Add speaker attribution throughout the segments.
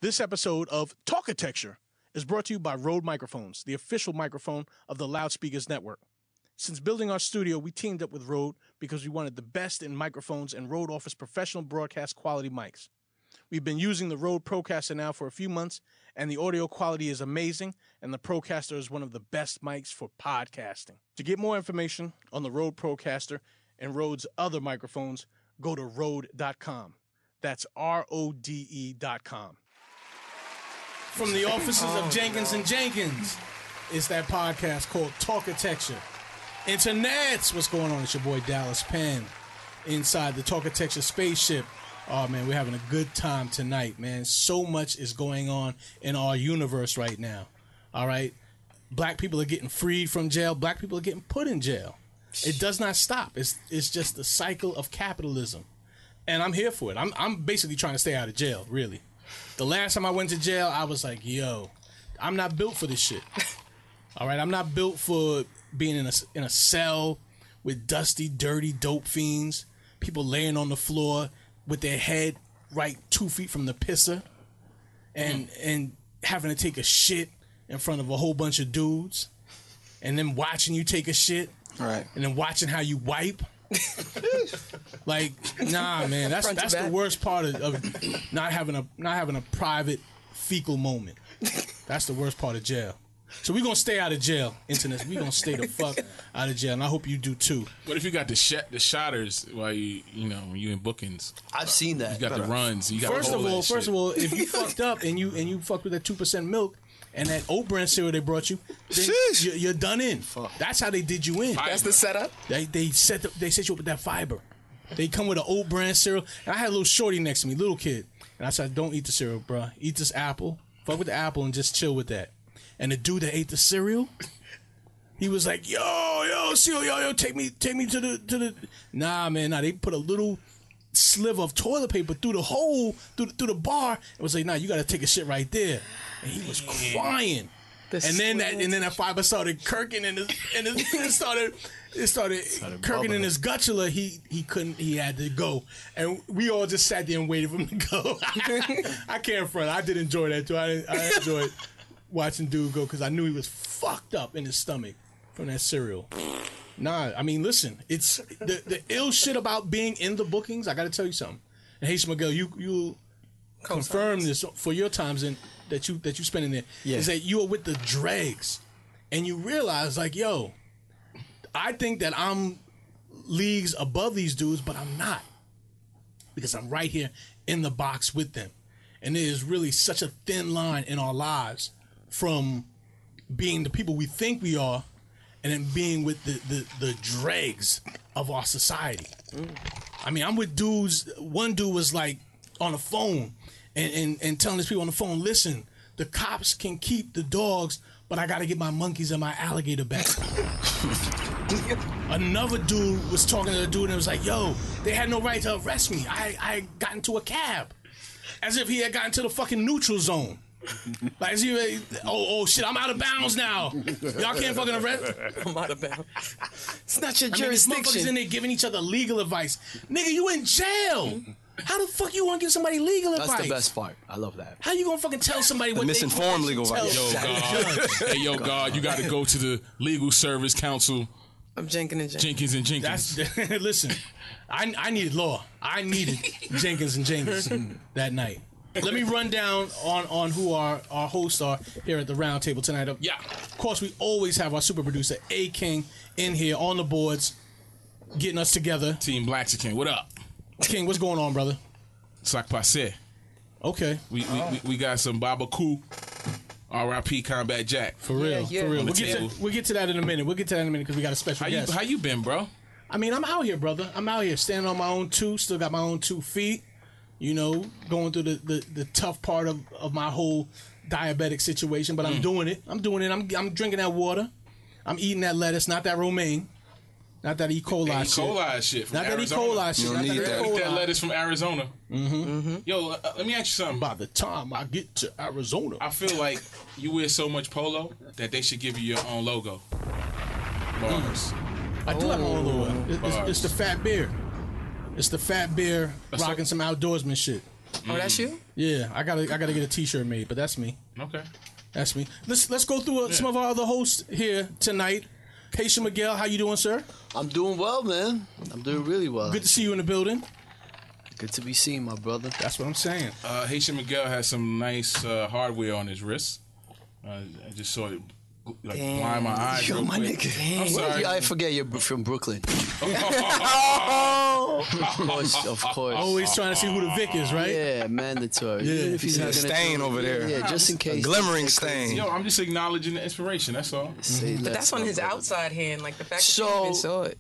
Speaker 1: This episode of Talkitecture is brought to you by Rode Microphones, the official microphone of the Loudspeakers Network. Since building our studio, we teamed up with Rode because we wanted the best in microphones, and Rode offers professional broadcast quality mics. We've been using the Rode Procaster now for a few months, and the audio quality is amazing, and the Procaster is one of the best mics for podcasting. To get more information on the Rode Procaster and Rode's other microphones, go to Rode.com. That's RODE.com. From the offices of Jenkins and Jenkins, it's that podcast called Talkitecture. Internets, what's going on? It's your boy Dallas Penn inside the Talkitecture spaceship. Oh man, we're having a good time tonight, man. So much is going on in our universe right now. All right, black people are getting freed from jail. Black people are getting put in jail. It does not stop. It's just the cycle of capitalism, and I'm here for it. I'm basically trying to stay out of jail, really. The last time I went to jail, I was like, yo, I'm not built for this shit. All right, I'm not built for being in a cell with dusty, dirty dope fiends, people laying on the floor with their head right 2 feet from the pisser, and having to take a shit in front of a whole bunch of dudes, and then watching you take a shit,
Speaker 2: right,
Speaker 1: and then watching how you wipe. Like, nah, man, that's the worst part of not having a private fecal moment. That's the worst part of jail. So we're gonna stay out of jail, internet. We're gonna stay the fuck out of jail, and I hope you do too.
Speaker 3: What if you got the shotters while you in bookings?
Speaker 2: I've seen that.
Speaker 3: You got the runs. You got
Speaker 1: First of all, if you fucked up and you fucked with that 2% milk and that oat bran cereal they brought you, then you're done in. Fuck. That's how they did you in.
Speaker 2: Fiber. That's the setup.
Speaker 1: They set you up with that fiber. They come with an oat bran cereal, and I had a little shorty next to me, little kid, and I said, "Don't eat the cereal, bro. Eat this apple. Fuck with the apple and just chill with that." And the dude that ate the cereal, he was like, yo, cereal, yo, take me to the. Nah, man, they put a little sliver of toilet paper through the hole, through the bar. It was like, nah, you got to take a shit right there. And he was crying. And then that fiber started kirking and it started kirking in his gutula. He had to go, and we all just sat there and waited for him to go. I can't front. I did enjoy that too. I enjoyed watching dude go because I knew he was fucked up in his stomach from that cereal. Nah, I mean, listen, it's the ill shit about being in the bookings. I got to tell you something. And Haitian Miguel, you confirm this for your times in that you spend in there. Yeah. Is that you are with the dregs, and you realize like, yo, I think that I'm leagues above these dudes, but I'm not, because I'm right here in the box with them. And there is really such a thin line in our lives from being the people we think we are and then being with the dregs of our society. I mean, I'm with dudes. One dude was like on the phone and telling his people on the phone, listen, the cops can keep the dogs, but I got to get my monkeys and my alligator back. Another dude was talking to the dude and was like, yo, they had no right to arrest me. I got into a cab. As if he had gotten to the fucking neutral zone. Like, as if, oh shit, I'm out of bounds now. Y'all can't fucking arrest.
Speaker 2: I'm out of bounds. It's not your jurisdiction.
Speaker 1: These motherfuckers in there giving each other legal advice. Nigga, you in jail. How the fuck you want to give somebody legal advice?
Speaker 2: That's the best part. I love that.
Speaker 1: How you gonna fucking tell somebody what
Speaker 2: misinformed legal advice?
Speaker 3: Yo, God. God, you got to go to the Legal Service Council
Speaker 2: of Jenkins and Jenkins.
Speaker 1: Listen, I needed law. I needed Jenkins and Jenkins that night. Let me run down on who our hosts are here at the round table tonight. Yeah, of course, we always have our super producer, A King, in here on the boards, getting us together.
Speaker 3: Team Blaxican, what up?
Speaker 1: King, what's going on, brother?
Speaker 3: Sac passe.
Speaker 1: Okay.
Speaker 3: We got some Baba Koo, R.I.P. Combat Jack.
Speaker 1: For real, for real. We'll get to that in a minute. Because we got a special guest.
Speaker 3: How you been, bro?
Speaker 1: I mean, I'm out here, brother. I'm out here standing on my own two. Still got my own 2 feet. You know, going through the tough part of my whole diabetic situation. But I'm doing it. I'm drinking that water. I'm eating that lettuce, not that romaine. Not that E. coli shit.
Speaker 3: E. coli shit from
Speaker 1: Not
Speaker 3: Arizona.
Speaker 1: that E. coli shit.
Speaker 3: You don't need that. Eat that lettuce from Arizona.
Speaker 1: Mm-hmm.
Speaker 3: Yo, let me ask you something.
Speaker 1: By the time I get to Arizona,
Speaker 3: I feel like you wear so much polo that they should give you your own logo. Bars.
Speaker 1: I do have my own logo. It's the fat bear. It's the fat bear rocking some outdoorsman shit.
Speaker 2: Oh, that's you?
Speaker 1: Yeah, I gotta get a T-shirt made, but that's me.
Speaker 3: Okay.
Speaker 1: That's me. Let's go through some of our other hosts here tonight. Haitian Miguel, how you doing, sir?
Speaker 4: I'm doing well, man. I'm doing really well.
Speaker 1: Good to see you in the building.
Speaker 4: Good to be seen, my brother.
Speaker 1: That's what I'm saying.
Speaker 3: Haitian Miguel has some nice hardware on his wrist. I just saw it blind my eyes.
Speaker 4: Yo,
Speaker 3: real
Speaker 4: my
Speaker 3: quick.
Speaker 4: nigga.
Speaker 3: I'm sorry.
Speaker 4: I forget you're from Brooklyn. Of course.
Speaker 1: Always trying to see who the Vic is, right?
Speaker 4: Yeah, mandatory.
Speaker 1: Yeah.
Speaker 4: Even if he's
Speaker 5: See
Speaker 4: not
Speaker 5: a
Speaker 4: gonna
Speaker 5: stain
Speaker 4: do it.
Speaker 5: over there.
Speaker 4: Yeah, just in case.
Speaker 5: A glimmering stain.
Speaker 3: Yo, I'm just acknowledging the inspiration. That's all.
Speaker 4: Say
Speaker 2: But
Speaker 4: less,
Speaker 2: that's on
Speaker 4: my
Speaker 2: his
Speaker 4: brother.
Speaker 2: outside hand, like the fact that
Speaker 4: So-
Speaker 2: you even saw it.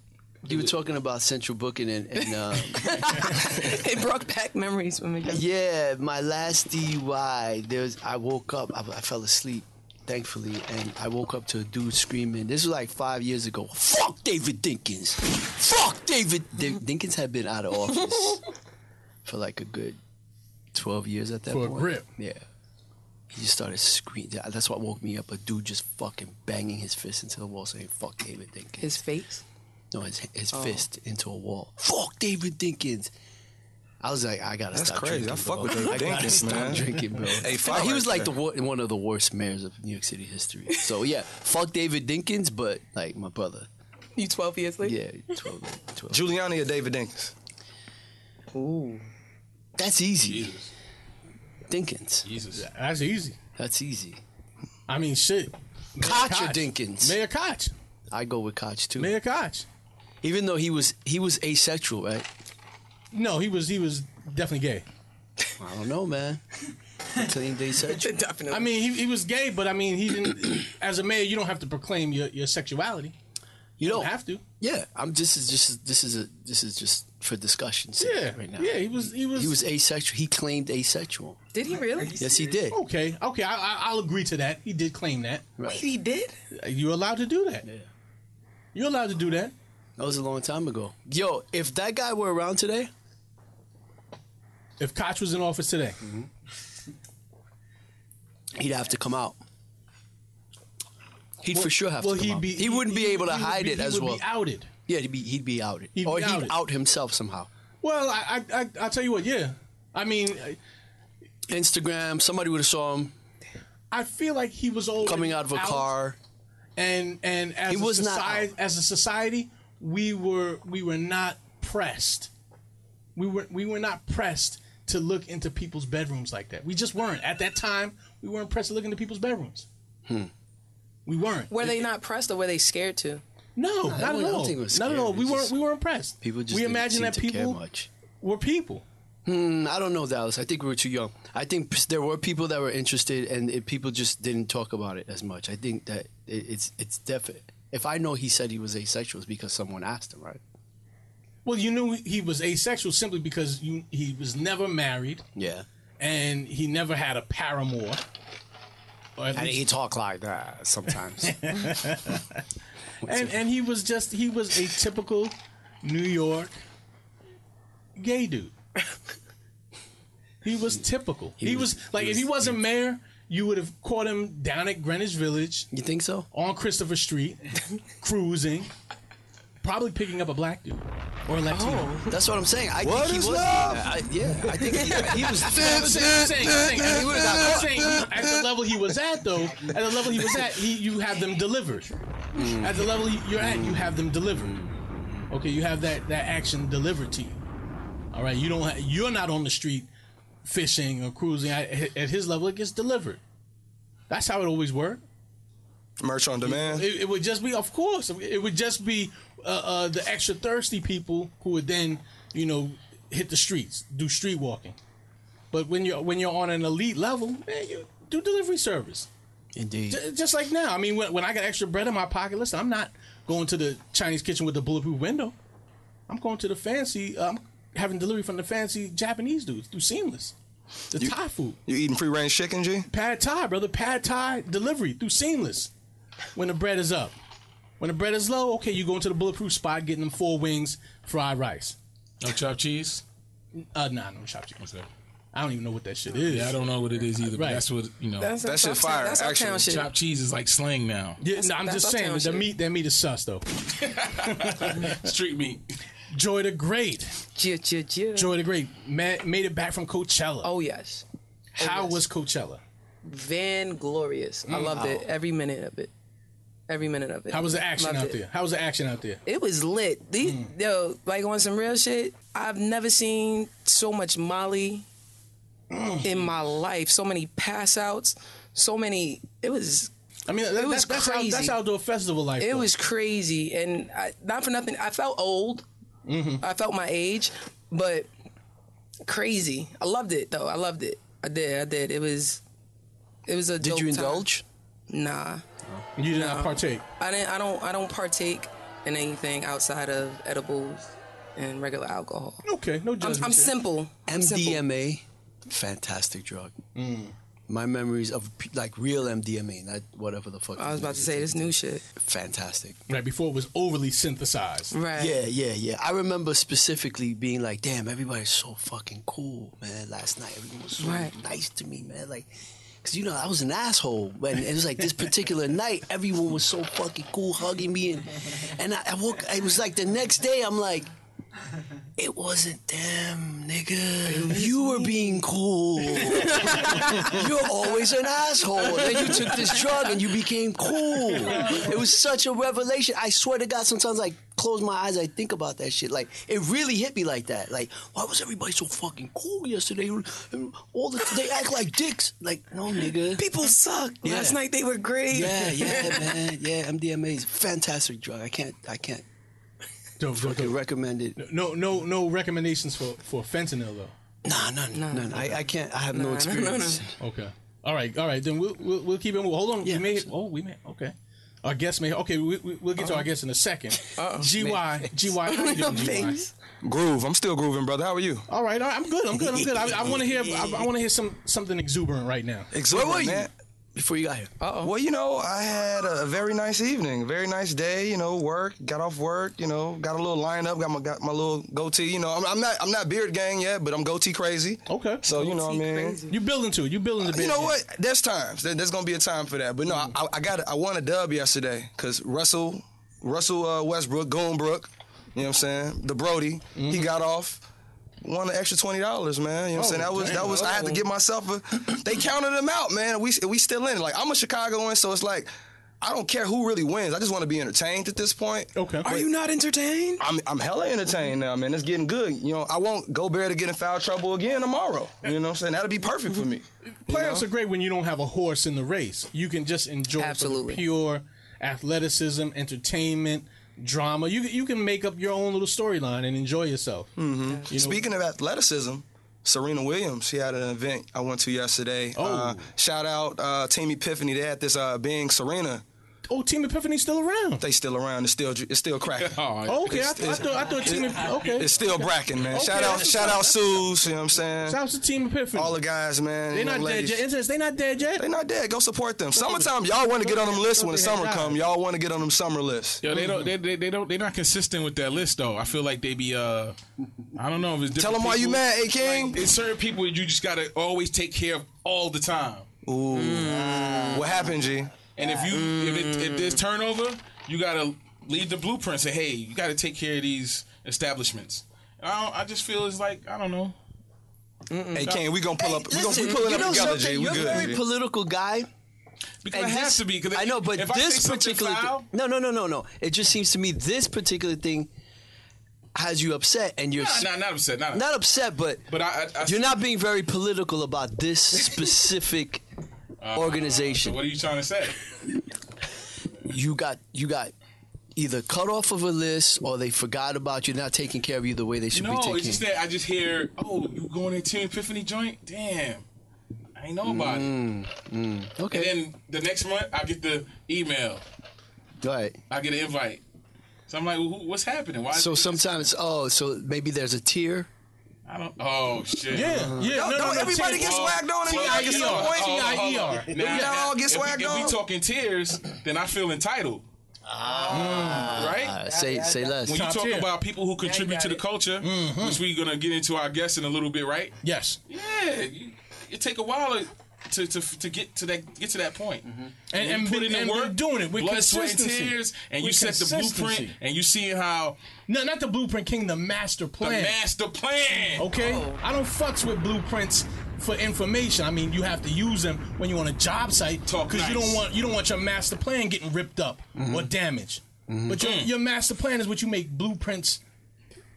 Speaker 4: You were talking about central booking and
Speaker 2: It brought back memories for me.
Speaker 4: yeah, my last DUI. I woke up. I fell asleep, thankfully, and I woke up to a dude screaming. This was like 5 years ago. Fuck David Dinkins. Fuck David. Dinkins had been out of office for like a good 12 years at that
Speaker 1: For a
Speaker 4: point.
Speaker 1: grip.
Speaker 4: Yeah. He just started screaming. That's what woke me up. A dude just fucking banging his fist into the wall saying, fuck David Dinkins.
Speaker 2: His face.
Speaker 4: No, his fist into a wall. Fuck David Dinkins. I was like, I gotta
Speaker 5: That's
Speaker 4: stop
Speaker 5: crazy.
Speaker 4: drinking.
Speaker 5: I fuck
Speaker 4: bro.
Speaker 5: with David
Speaker 4: I gotta
Speaker 5: Dinkins,
Speaker 4: stop
Speaker 5: man.
Speaker 4: drinking, bro.
Speaker 5: Hey,
Speaker 4: he
Speaker 5: fire
Speaker 4: was
Speaker 5: right
Speaker 4: like one of the worst mayors of New York City history. So yeah, fuck David Dinkins, but like my brother.
Speaker 2: You 12 years later?
Speaker 4: Yeah, 12.
Speaker 5: Giuliani or David Dinkins?
Speaker 2: Ooh.
Speaker 4: That's easy.
Speaker 3: Jesus.
Speaker 4: Dinkins.
Speaker 3: Jesus.
Speaker 1: That's easy.
Speaker 4: That's easy.
Speaker 1: I mean, shit.
Speaker 4: Koch or Dinkins?
Speaker 1: Mayor Koch.
Speaker 4: I go with Koch too.
Speaker 1: Mayor Koch.
Speaker 4: Even though he was asexual, right?
Speaker 1: No, he was definitely gay.
Speaker 4: I don't know, man. Clean asexual.
Speaker 2: Definitely.
Speaker 1: I mean, he was gay, but I mean, he didn't. As a mayor, you don't have to proclaim your sexuality.
Speaker 4: You
Speaker 1: You don't
Speaker 4: don't
Speaker 1: have to.
Speaker 4: Yeah, this is just for discussion sake
Speaker 1: Yeah,
Speaker 4: right now.
Speaker 1: yeah. He was.
Speaker 4: He was asexual. He claimed asexual.
Speaker 2: Did he really?
Speaker 4: Yes, he did.
Speaker 1: Okay. I'll agree to that. He did claim that.
Speaker 4: Right.
Speaker 2: He did?
Speaker 1: You're allowed to do that.
Speaker 4: Yeah.
Speaker 1: You're allowed to do that.
Speaker 4: That was a long time ago. Yo, if that guy were around today,
Speaker 1: If Koch was in office today,
Speaker 4: he'd have to come out. He'd for sure have to come out. He wouldn't be able to hide it as well.
Speaker 1: He would be outed.
Speaker 4: Yeah, he'd be outed.
Speaker 1: He'd
Speaker 4: Or
Speaker 1: be
Speaker 4: he'd
Speaker 1: outed.
Speaker 4: out himself somehow.
Speaker 1: Well, I'll tell you what. Yeah, I mean,
Speaker 4: Instagram, somebody would have saw him
Speaker 1: I feel like he was already
Speaker 4: coming out of a car.
Speaker 1: and as
Speaker 4: He
Speaker 1: a
Speaker 4: was not
Speaker 1: society,
Speaker 4: out.
Speaker 1: as a society, we were not pressed. We were not pressed to look into people's bedrooms like that. We just weren't at that time. We weren't pressed to look into people's bedrooms. We weren't.
Speaker 2: Were they not pressed or were they scared to?
Speaker 1: No, not
Speaker 4: don't
Speaker 1: at all.
Speaker 4: think it was
Speaker 1: Not at all.
Speaker 4: scary.
Speaker 1: We
Speaker 4: It's just-
Speaker 1: weren't pressed.
Speaker 4: People just
Speaker 1: we
Speaker 4: didn't
Speaker 1: imagined
Speaker 4: seem
Speaker 1: that
Speaker 4: to care
Speaker 1: people
Speaker 4: much.
Speaker 1: were people.
Speaker 4: I don't know, Dallas. I think we were too young. I think there were people that were interested, and people just didn't talk about it as much. I think that it's definite. If I know he said he was asexual, it's because someone asked him, right?
Speaker 1: Well, you knew he was asexual simply because he was never married
Speaker 4: Yeah.
Speaker 1: and he never had a paramour. Or at
Speaker 4: And
Speaker 1: least-
Speaker 4: he talk like that sometimes.
Speaker 1: and he was a typical New York gay dude. He was typical. He was like, if he wasn't mayor, you would have caught him down at Greenwich Village
Speaker 4: You think so?
Speaker 1: on Christopher Street, cruising, probably picking up a black dude or a Latino.
Speaker 4: That's what I'm saying. I
Speaker 5: What
Speaker 4: think he
Speaker 5: is
Speaker 4: was.
Speaker 5: love?
Speaker 4: I think he was.
Speaker 1: I'm saying,
Speaker 4: He would've got caught.
Speaker 1: at the level he was at, though, you have them delivered. At the level you're at, you have them delivered. Okay, you have that action delivered to you. All right, you're not on the street fishing or cruising. At his level, it gets delivered. That's how it always worked.
Speaker 5: Merch on demand.
Speaker 1: It would just be, of course, it would just be the extra thirsty people who would then, hit the streets, do street walking. But when you're on an elite level, man, you do delivery service.
Speaker 4: Indeed.
Speaker 1: Just like now. I mean, when I got extra bread in my pocket, listen, I'm not going to the Chinese kitchen with the bulletproof window. I'm going to the fancy, having delivery from the fancy Japanese dudes through Seamless. The Thai food.
Speaker 5: You eating free range chicken, G?
Speaker 1: Pad Thai, brother. Pad Thai delivery through Seamless. When the bread is up. When the bread is low, okay, you go into the bulletproof spot, getting them 4 wings, fried rice.
Speaker 3: No chopped cheese?
Speaker 1: Nah, no chopped chicken.
Speaker 3: Okay.
Speaker 1: I don't even know what that shit is.
Speaker 3: Yeah, I don't know what it is either, but
Speaker 1: Right.
Speaker 3: that's what,
Speaker 5: That shit fire,
Speaker 2: That's
Speaker 5: actually.
Speaker 2: uptown shit.
Speaker 3: chopped cheese is like slang now.
Speaker 1: Yeah, no, I'm
Speaker 2: That's
Speaker 1: just saying,
Speaker 2: uptown
Speaker 1: that meat is sus, though.
Speaker 3: Street meat.
Speaker 1: Joy the Great.
Speaker 2: Gia.
Speaker 1: Joy the Great made it back from Coachella.
Speaker 2: Oh, yes.
Speaker 1: How was Coachella?
Speaker 2: Van glorious. I loved it. Every minute of it. Every minute of it.
Speaker 1: How was the action
Speaker 2: Loved
Speaker 1: out
Speaker 2: it.
Speaker 1: there? How was the action out there?
Speaker 2: It was lit. Yo, like on some real shit, I've never seen so much Molly in my life. So many pass outs. So many. It was.
Speaker 1: I mean,
Speaker 2: was
Speaker 1: that's
Speaker 2: crazy.
Speaker 1: outdoor festival life.
Speaker 2: It
Speaker 1: though.
Speaker 2: was crazy, and not for nothing. I felt old. I felt my age, but crazy. I loved it though. I loved it. I did. It was a.
Speaker 4: Did
Speaker 2: dope
Speaker 4: you
Speaker 2: time.
Speaker 4: indulge?
Speaker 2: Nah.
Speaker 1: You did not partake.
Speaker 2: I don't partake in anything outside of edibles and regular alcohol.
Speaker 1: Okay, no judgment.
Speaker 2: I'm simple. I'm simple.
Speaker 4: MDMA, fantastic drug. My memories of like real MDMA, not whatever the fuck.
Speaker 2: I was about to say this new shit.
Speaker 4: Fantastic.
Speaker 1: Right before it was overly synthesized.
Speaker 2: Right.
Speaker 4: Yeah. I remember specifically being like, damn, everybody's so fucking cool, man. Last night, everyone was so nice to me, man. Like, because, you know, I was an asshole. And it was like this particular night, everyone was so fucking cool, hugging me. And I woke, it was like the next day, I'm like, it wasn't them, nigga. You were being cool. You're always an asshole. And then you took this drug and you became cool. It was such a revelation. I swear to God, sometimes I close my eyes, I think about that shit. Like, it really hit me like that. Like, why was everybody so fucking cool yesterday? They act like dicks. Like, no, nigga.
Speaker 2: People suck.
Speaker 4: Yeah.
Speaker 2: Last night they were great.
Speaker 4: Yeah, man. Yeah, MDMA is a fantastic drug. I can't
Speaker 1: Dope.
Speaker 4: recommend it.
Speaker 1: No recommendations for fentanyl though.
Speaker 4: Nah, none. I can't. I have no experience.
Speaker 1: Okay. All right. Then we'll keep it moving. Hold on.
Speaker 4: Yeah.
Speaker 1: We may. Okay. Our guest may. Okay. We'll get to our guest in a second. GY. How you doing, GY?
Speaker 5: Groove. I'm still grooving, brother. How are you?
Speaker 1: All right. I'm good. I want to hear. I want to hear something exuberant right now.
Speaker 5: Exuberant, man.
Speaker 4: Before you got here.
Speaker 5: Well, you know, I had a very nice evening, a very nice day. You know, got off work. You know, got a little lineup. Got my little goatee. You know, I'm not beard gang yet, but I'm goatee crazy.
Speaker 1: Okay.
Speaker 5: So you know what I mean.
Speaker 2: Crazy.
Speaker 1: You building to it. You building the beard.
Speaker 5: You know what? There's times. There's gonna be a time for that. But no, I won a dub yesterday because Russell Westbrook, Goonbrook, you know what I'm saying? The Brody, he got off. Won an extra $20, man. You know what I'm saying? That was. I had to give myself They counted them out, man. We still in it. Like, I'm a Chicagoan, so it's like I don't care who really wins. I just want to be entertained at this point.
Speaker 1: Okay.
Speaker 2: Are you not entertained?
Speaker 5: I'm hella entertained now, man. It's getting good. You know, I won't go Bear to get in foul trouble again tomorrow. You know what I'm saying? That'll be perfect for me.
Speaker 1: Playoffs are great when you don't have a horse in the race. You can just enjoy
Speaker 2: Absolutely.
Speaker 1: pure athleticism, entertainment, drama. You can make up your own little storyline and enjoy yourself.
Speaker 5: Mm-hmm.
Speaker 1: You know?
Speaker 5: Speaking of athleticism, Serena Williams, she had an event I went to yesterday. Shout out Team Epiphany. They had this Being Serena.
Speaker 1: Oh, Team Epiphany's still around.
Speaker 5: They still around. It's still cracking.
Speaker 1: Oh, okay, I thought Team okay.
Speaker 5: It's still bracking, man.
Speaker 1: Okay,
Speaker 5: shout out Suze, you know what I'm saying?
Speaker 1: Shout out to Team Epiphany.
Speaker 5: All the guys, man.
Speaker 1: They're not dead yet. They not dead yet.
Speaker 5: They not dead. Go support them. Summertime, y'all want to get on them lists when the summer come. Y'all want to get on them summer lists.
Speaker 3: Yo, they're not consistent with that list though. I feel like they be I don't know if it's different.
Speaker 5: Tell them why you mad, A King.
Speaker 3: Like, it's certain people you just gotta always take care of all the time.
Speaker 5: Ooh. What happened, G?
Speaker 3: And if there's turnover, you gotta leave the blueprint. Say, hey, you gotta take care of these establishments. I just feel it's like I don't know.
Speaker 5: Hey, King, we gonna pull up.
Speaker 4: Listen,
Speaker 5: we pulling
Speaker 4: you know
Speaker 5: up together,
Speaker 4: something?
Speaker 5: G. We
Speaker 4: You're a
Speaker 5: good.
Speaker 4: very
Speaker 5: G.
Speaker 4: political guy.
Speaker 3: Because it has to be. Cause
Speaker 4: I know, but
Speaker 3: if I say
Speaker 4: this
Speaker 3: something
Speaker 4: particular
Speaker 3: foul,
Speaker 4: no. It just seems to me this particular thing has you upset, and you're
Speaker 3: not upset.
Speaker 4: not upset, but
Speaker 3: I
Speaker 4: you're not being very political about this specific organization.
Speaker 3: So what are you trying to say?
Speaker 4: You got either cut off of a list or they forgot about you, not taking care of you the way they should be
Speaker 3: No,
Speaker 4: taking.
Speaker 3: it's just that I just hear, oh, you going to Team Epiphany joint? Damn, I ain't know about it.
Speaker 4: Okay.
Speaker 3: And then the next month I get the email.
Speaker 4: Right.
Speaker 3: I get an invite. So I'm like, what's happening? Why?
Speaker 4: So sometimes, so maybe there's a tier.
Speaker 3: I don't. Oh shit.
Speaker 1: Yeah.
Speaker 5: Don't everybody get swagged on in the at some point?
Speaker 1: T-I-E-R.
Speaker 3: Now,
Speaker 5: y'all all get swagged
Speaker 3: if
Speaker 5: on?
Speaker 3: we talking tiers, then I feel entitled. Right?
Speaker 4: Say less.
Speaker 3: When you
Speaker 1: Top
Speaker 3: talk
Speaker 1: tier.
Speaker 3: about people who contribute to the culture, which we're gonna get into our guests in a little bit, right?
Speaker 1: Yes.
Speaker 3: Yeah, it take a while to get to that point.
Speaker 1: And
Speaker 3: you put in the work,
Speaker 1: we're doing it with
Speaker 3: blood, sweat, and
Speaker 1: consistency.
Speaker 3: tears, and you
Speaker 1: With
Speaker 3: set the
Speaker 1: consistency.
Speaker 3: blueprint, and you see how
Speaker 1: No, not the blueprint, King. The master
Speaker 3: the
Speaker 1: plan.
Speaker 3: master plan.
Speaker 1: Okay, I don't fucks with blueprints for information. I mean, you have to use them when you're on a job site because you don't want your master plan getting ripped up or damaged. But your master plan is what you make blueprints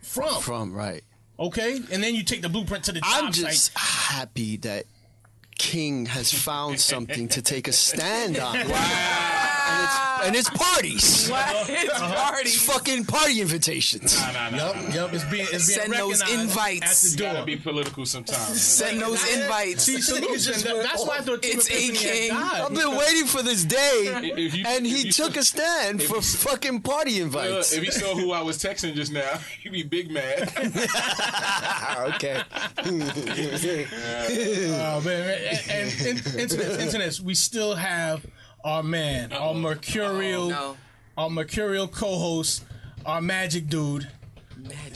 Speaker 1: from.
Speaker 4: Right.
Speaker 1: Okay, and then you take the blueprint to the job site.
Speaker 4: I'm just happy that King has found something to take a stand on. Wow. And it's parties.
Speaker 2: What? It's parties.
Speaker 4: It's fucking party invitations.
Speaker 1: Yep. It's being
Speaker 2: Send those invites.
Speaker 1: at the door.
Speaker 3: Gotta be political sometimes.
Speaker 2: Send those invites.
Speaker 1: See, so that's why I thought
Speaker 2: It's a king.
Speaker 4: I've been waiting for this day, and he took a stand for fucking party invites.
Speaker 3: If he saw who I was texting just now, he'd be big mad.
Speaker 4: Okay.
Speaker 1: Oh man, and internet, we still have our man, our mercurial co-host, our magic dude,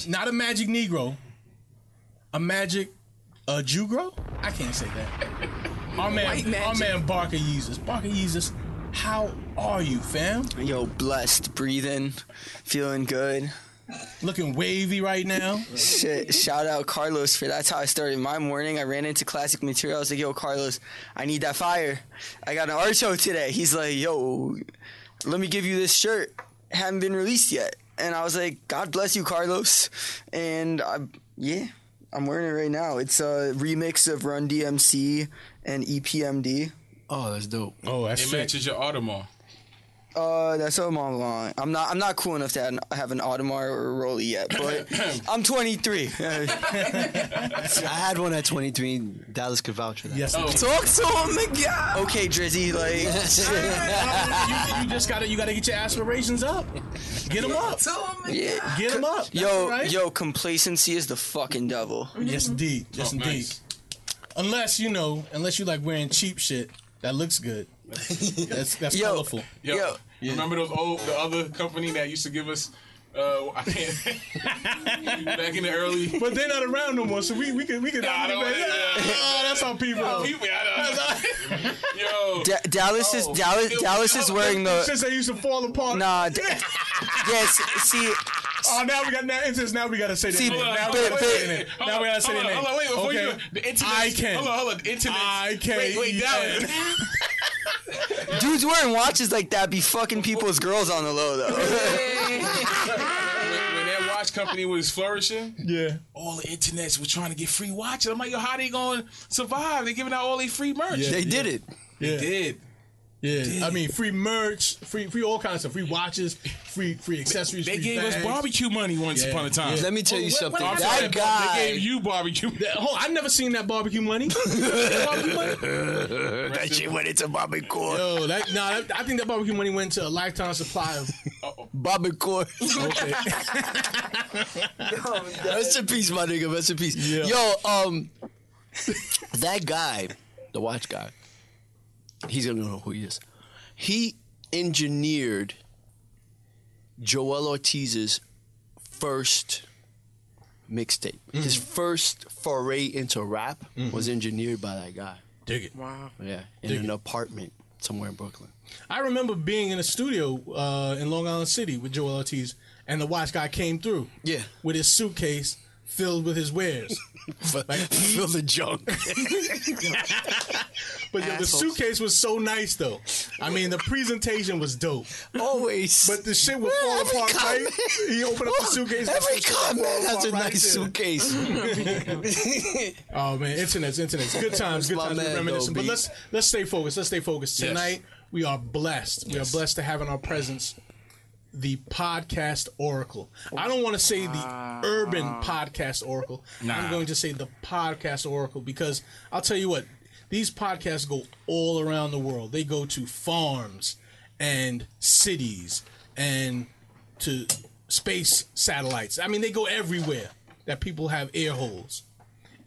Speaker 1: not a magic Negro, a magic Jugro. I can't say that. Our man Barker Yeezus. Barker Yeezus, how are you, fam?
Speaker 6: Yo, blessed, breathing, feeling good.
Speaker 1: Looking wavy right now.
Speaker 6: Shit, shout out Carlos for that's how I started my morning. I ran into Classic Material. I was like, yo, Carlos, I need that fire. I got an art show today. He's like, yo, let me give you this shirt. Haven't been released yet. And I was like, God bless you, Carlos. And I'm wearing it right now. It's a remix of Run DMC and EPMD.
Speaker 4: Oh, that's dope.
Speaker 1: Oh, that's
Speaker 3: It
Speaker 1: sick.
Speaker 3: matches your Audemars.
Speaker 6: That's a long line. I'm not cool enough to have an Audemars or a Rollie yet, but I'm 23.
Speaker 4: I had one at 23. Dallas could vouch for that.
Speaker 1: Yes.
Speaker 2: Talk to him, Miguel.
Speaker 6: Okay, Drizzy, like
Speaker 1: you gotta get your aspirations up. Get them up.
Speaker 6: yeah.
Speaker 1: Get them up. That's
Speaker 6: Yo, complacency is the fucking devil.
Speaker 1: Yes, indeed. Yes, indeed.
Speaker 3: Nice.
Speaker 1: Unless you like wearing cheap shit that looks good. That's colorful.
Speaker 3: Yo, remember the other company that used to give us I can't back in the early.
Speaker 1: But they're not around no more, so we can. That's how people.
Speaker 3: Yo,
Speaker 6: Dallas is wearing the.
Speaker 1: Since they used to fall apart.
Speaker 6: Nah. Yes. See.
Speaker 1: Oh, now we got now we gotta say
Speaker 6: See,
Speaker 1: that. Now we gotta say their name.
Speaker 3: Hold on, wait, before you the internet.
Speaker 1: I can.
Speaker 3: Hold on, internet.
Speaker 1: I can.
Speaker 3: Wait, Dallas.
Speaker 6: Dudes wearing watches like that be fucking people's girls on the low though.
Speaker 3: When that watch company was flourishing, all the internets were trying to get free watches. I'm like, yo, how they gonna survive? They giving out all their free merch.
Speaker 4: They did it.
Speaker 1: Yeah.
Speaker 3: They did.
Speaker 1: Yeah, I mean, free merch, free all kinds of free watches, free accessories.
Speaker 3: They
Speaker 1: free
Speaker 3: gave
Speaker 1: bags.
Speaker 3: us barbecue money once upon a time.
Speaker 4: Let me tell you something.
Speaker 3: I'm
Speaker 4: That
Speaker 3: sorry,
Speaker 4: guy.
Speaker 3: They gave you barbecue.
Speaker 1: I've never seen that barbecue money. Barbecue money?
Speaker 4: That shit went into barbecue.
Speaker 1: Yo, I think that barbecue money went to a lifetime supply of.
Speaker 4: Barbecue.
Speaker 1: Okay.
Speaker 4: Rest in peace, my nigga. Rest in peace.
Speaker 1: Yeah.
Speaker 4: Yo, that guy, the watch guy, he's gonna know who he is. He engineered Joel Ortiz's first mixtape. His first foray into rap was engineered by that guy.
Speaker 1: Dig it.
Speaker 2: Wow.
Speaker 4: Yeah, in an apartment somewhere in Brooklyn.
Speaker 1: I remember being in a studio in Long Island City with Joel Ortiz, and the watch guy came through.
Speaker 4: Yeah.
Speaker 1: With his suitcase filled with his wares.
Speaker 4: Fill the junk.
Speaker 1: But the suitcase was so nice, though. I mean, the presentation was dope.
Speaker 4: Always.
Speaker 1: But the shit would fall apart, right? He opened up the suitcase.
Speaker 4: Every comment has a nice
Speaker 1: suit.
Speaker 4: suitcase.
Speaker 1: Oh man, internet's good times, good
Speaker 4: my
Speaker 1: times.
Speaker 4: man,
Speaker 1: We're reminiscing.
Speaker 4: though,
Speaker 1: But
Speaker 4: B.
Speaker 1: let's stay focused. Let's stay focused.
Speaker 3: Yes.
Speaker 1: Tonight we are blessed. We are blessed to have in our presence the podcast oracle. I don't want to say the urban podcast oracle. I'm going to say the podcast oracle because I'll tell you what, these podcasts go all around the world. They go to farms and cities and to space satellites. I mean, they go everywhere that people have air holes.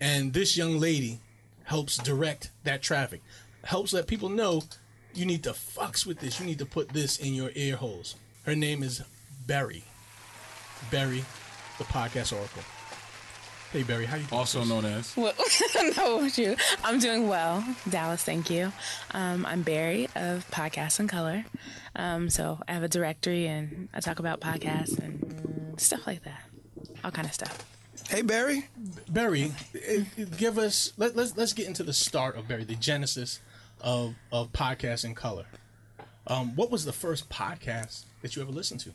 Speaker 1: And this young lady helps direct that traffic. Helps let people know you need to fucks with this. You need to put this in your ear holes. Her name is Berry. Berry, the podcast oracle. Hey, Berry, how you doing?
Speaker 3: Also known as.
Speaker 7: Well, no, you. I'm doing well, Dallas. Thank you. I'm Barry of Podcasts in Color. So I have a directory and I talk about podcasts and stuff like that. All kind of stuff.
Speaker 5: Hey, Barry.
Speaker 1: Barry, give us. Let's get into the start of Barry, the genesis of podcast in color. What was the first podcast that you ever listened to?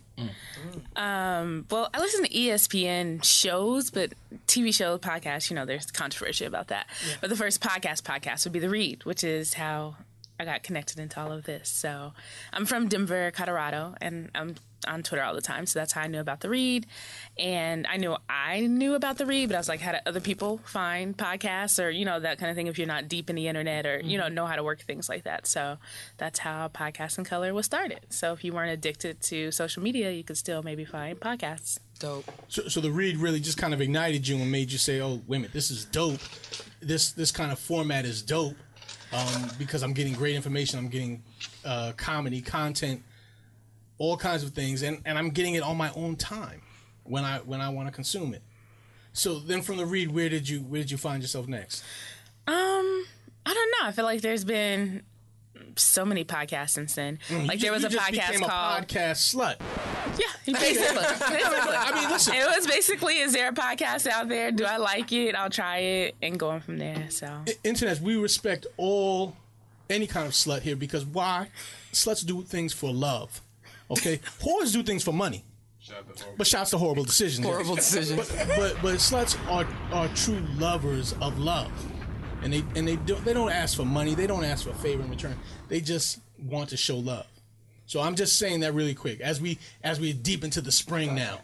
Speaker 7: Well, I listen to ESPN shows, but TV show podcasts, there's controversy about that. Yeah. But the first podcast would be The Read, which is how I got connected into all of this. So I'm from Denver, Colorado, and I'm on Twitter all the time. So that's how I knew about The Read. And I knew about The Read, but I was like, how do other people find podcasts or, that kind of thing if you're not deep in the internet or, know how to work things like that. So that's how Podcast in Color was started. So if you weren't addicted to social media, you could still maybe find podcasts.
Speaker 2: Dope.
Speaker 1: So The Read really just kind of ignited you and made you say, oh, wait a minute, this is dope. This kind of format is dope. Because I'm getting great information, I'm getting comedy, content, all kinds of things, and I'm getting it on my own time when I want to consume it. So then from The Read, where did you find yourself next?
Speaker 7: I don't know. I feel like there's been so many podcasts since then. There was a podcast called
Speaker 1: a podcast slut.
Speaker 7: Yeah, basically.
Speaker 1: I mean, listen.
Speaker 7: It was basically, is there a podcast out there? Do I like it? I'll try it, and going from there. So,
Speaker 1: Internet, we respect any kind of slut here because why? Sluts do things for love. Okay, whores do things for money. But shouts to Horrible Decisions.
Speaker 2: Horrible Decisions.
Speaker 1: But sluts are true lovers of love. And they don't ask for money. They don't ask for a favor in return. They just want to show love. So I'm just saying that really quick as we're deep into the spring now.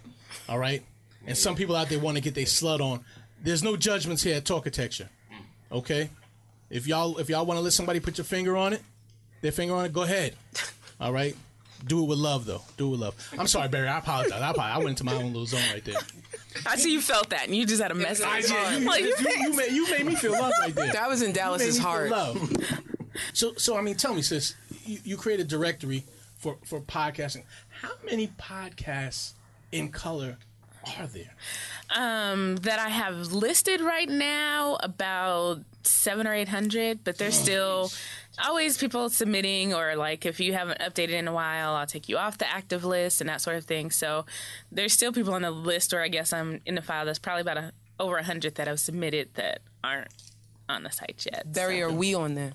Speaker 1: All right, and some people out there want to get their slut on. There's no judgments here at Talkitecture. Okay, if y'all want to let somebody put their finger on it, go ahead. All right, do it with love though. Do it with love. I'm sorry, Barry. I apologize. I went into my own little zone right there.
Speaker 7: I see you felt that, and you just had a message.
Speaker 1: You made me feel love right there.
Speaker 2: That was in Dallas's heart.
Speaker 1: Love. So I mean, tell me, sis, you created a directory for podcasting. How many podcasts in color are there?
Speaker 7: That I have listed right now, about 700 or 800, but there's still always people submitting, or if you haven't updated in a while, I'll take you off the active list and that sort of thing. So there's still people on the list, or I guess I'm in the file. There's probably about over 100 that I've submitted that aren't on the site yet.
Speaker 2: Barry, are we on there?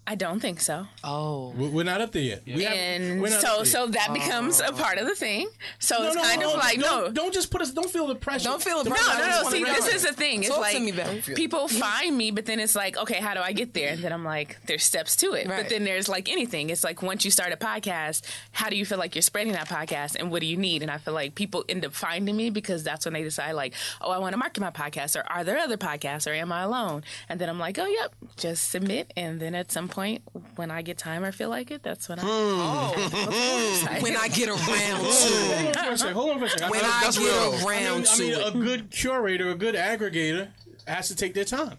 Speaker 7: I don't think so.
Speaker 2: Oh,
Speaker 1: we're not up there yet.
Speaker 7: So that becomes a part of the thing. So it's kind of like
Speaker 1: don't just put us. Don't feel the pressure.
Speaker 2: Don't feel the pressure.
Speaker 7: No. See, this is the thing. It's
Speaker 2: Talk to me, Barry.
Speaker 7: people find me, but then it's like, okay, how do I get there? And then I'm like, there's steps to it.
Speaker 2: Right.
Speaker 7: But then there's anything. It's like once you start a podcast, how do you feel like you're spreading that podcast, and what do you need? And I feel like people end up finding me because that's when they decide I want to market my podcast, or are there other podcasts, or am I alone? And then I'm like, oh, yep, just submit, and then at some point when I get time or feel like it, that's when
Speaker 2: when I get around to.
Speaker 1: Hold on for a second.
Speaker 2: When I get around to.
Speaker 1: I mean, a good curator, a good aggregator has to take their time.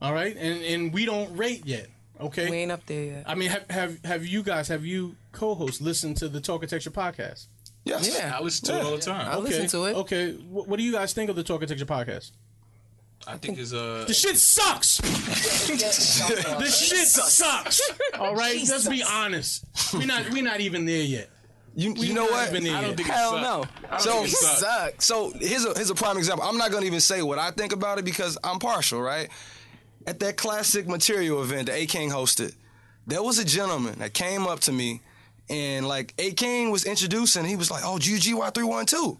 Speaker 1: All right, and we don't rate yet. Okay,
Speaker 2: we ain't up there yet.
Speaker 1: I mean, have you co-hosts listened to the Talkitecture podcast?
Speaker 5: Yes.
Speaker 3: Yeah, I listen to it all the time.
Speaker 2: I listen to it.
Speaker 1: Okay, what do you guys think of the Talkitecture podcast?
Speaker 3: I think it's
Speaker 1: the shit sucks. The shit sucks. All right, let's be honest. We're not even there yet.
Speaker 5: You know what?
Speaker 3: I don't think
Speaker 5: Hell
Speaker 3: it
Speaker 5: no. So here's a prime example. I'm not gonna even say what I think about it because I'm partial, right? At that classic material event that A King hosted, there was a gentleman that came up to me and A King was introducing. He was like, "Oh, GGY312,"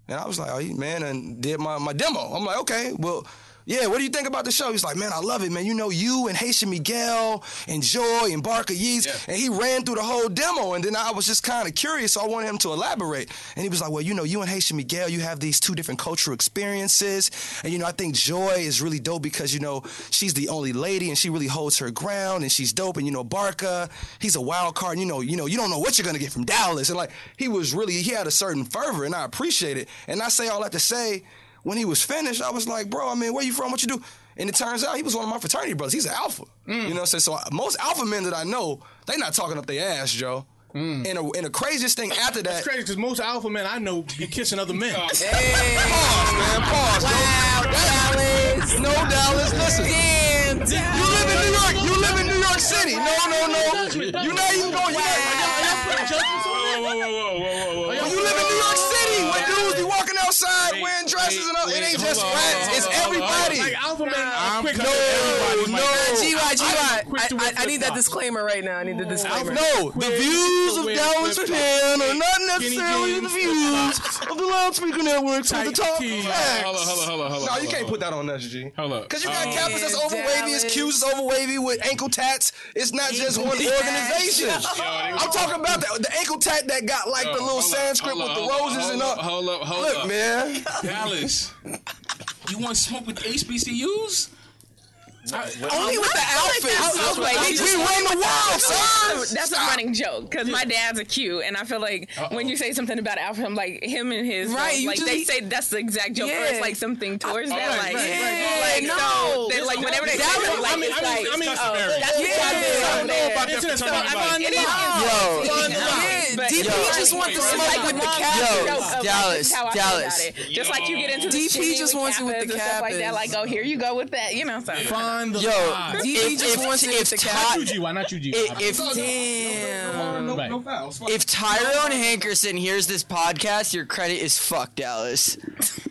Speaker 5: and I was like, "Oh, man," and did my demo. I'm like, "Okay, well." Yeah, what do you think about the show? He's like, man, I love it, man. You and Haitian Miguel and Joy and Barker Yeats. Yeah. And he ran through the whole demo. And then I was just kind of curious, so I wanted him to elaborate. And he was like, well, you and Haitian Miguel, you have these two different cultural experiences. And, I think Joy is really dope because, she's the only lady and she really holds her ground and she's dope. And, Barker, he's a wild card. And, you don't know what you're going to get from Dallas. And, he had a certain fervor and I appreciate it. And I say all that to say, when he was finished, I was like, bro, I mean, where you from? What you do? And it turns out he was one of my fraternity brothers. He's an alpha. You know what I'm saying? So most alpha men that I know, they not talking up their ass, Joe. And the craziest thing after that...
Speaker 1: That's crazy because most alpha men I know be kissing other men.
Speaker 5: Hey. Pause, man. Pause.
Speaker 2: Wow, Dallas.
Speaker 5: No, Dallas. Listen.
Speaker 2: Damn,
Speaker 5: You live in New York. You live in New York City. No. You're not even going...
Speaker 3: Whoa.
Speaker 5: You live in New York City when dudes be walking outside wearing dress priestesses and all. It ain't just rats. It's everybody.
Speaker 1: Like Alpha Man.
Speaker 3: I'm
Speaker 1: quick
Speaker 3: cutting
Speaker 1: everybody's mic.
Speaker 2: I need that disclaimer right now. I need the disclaimer.
Speaker 5: No, the views of Dallas and Dan are not necessarily the views of the Loudspeaker Networks or the Talk.
Speaker 3: Hold on.
Speaker 5: No, you can't put that on us, G.
Speaker 3: Hold up.
Speaker 5: Because you got Kappas that's over wavy, it's Q's that's over wavy with ankle tats. It's not just one organization. I'm talking about the ankle tat that got like the little Sanskrit with the roses and all.
Speaker 3: Hold up.
Speaker 5: Look, man.
Speaker 3: Dallas, you want to smoke with HBCUs?
Speaker 2: Only with the outfit.
Speaker 5: We run the world, son.
Speaker 7: That's a running joke because my dad's a Q, and I feel like when you say something about Alpha, I'm like him and his like they say that's the exact joke, or it's like something towards that, like no, they're like whenever they say that, like it's like that's
Speaker 2: DP just wants to smoke with the Kappas.
Speaker 6: Dallas.
Speaker 7: Just like you get into
Speaker 2: DP just wants it with the
Speaker 7: stuff like that,
Speaker 2: Kappas.
Speaker 7: like oh here you go with that, you know. So
Speaker 1: Find the
Speaker 2: DP just wants it with the Kappas.
Speaker 1: Why not you, G?
Speaker 2: Damn.
Speaker 5: No fouls.
Speaker 6: If Tyrone Hankerson hears this podcast, your credit is fucked, Dallas.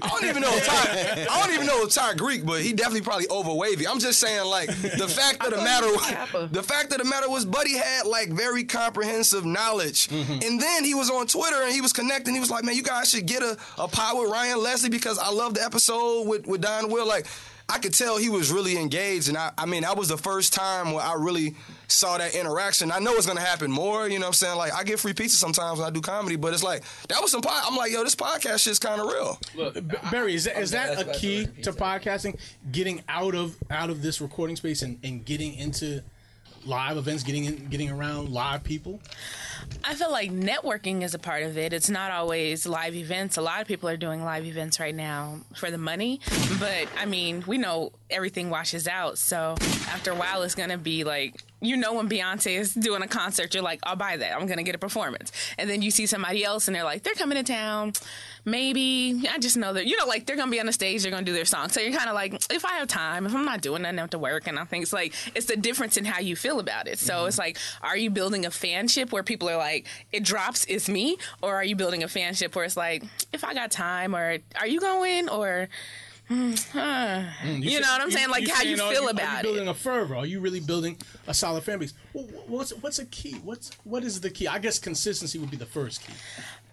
Speaker 5: I don't even know if Ty Greek, but he definitely probably over wavy. I'm just saying, like, the fact of the matter was Buddy had like very comprehensive knowledge. And then he was on Twitter and he was connecting. He was like, man, you guys should get a pod with Ryan Leslie because I love the episode with Don Will. Like, I could tell he was really engaged, and I mean, that was the first time where I really saw that interaction. I know it's gonna happen more, you know what I'm saying? Like, I get free pizza sometimes when I do comedy, but it's like, that was I'm like, yo, this podcast shit's kind of real.
Speaker 1: Look, Barry, is that a key to podcasting? Getting out of this recording space and getting into live events, getting around live people?
Speaker 7: I feel like networking is a part of it. It's not always live events. A lot of people are doing live events right now for the money. But, I mean, we know everything washes out. So after a while, it's going to be like, you know, when Beyonce is doing a concert, you're like, I'll buy that. I'm going to get a performance. And then you see somebody else and they're like, they're coming to town. Maybe. I just know that, you know, like they're going to be on the stage. They're going to do their song. So you're kind of like, if I have time, if I'm not doing nothing, I have to work. And I think it's like, it's the difference in how you feel about it. So it's like, are you building a fanship where people are like, it drops, it's me? Or are you building a fanship where it's like, if I got time, or are you going? Or... you know what I'm saying? Like how you feel about it.
Speaker 1: Are you building a fervor? Are you really building a solid fan base? What's a key? What is the key? I guess consistency would be the first key.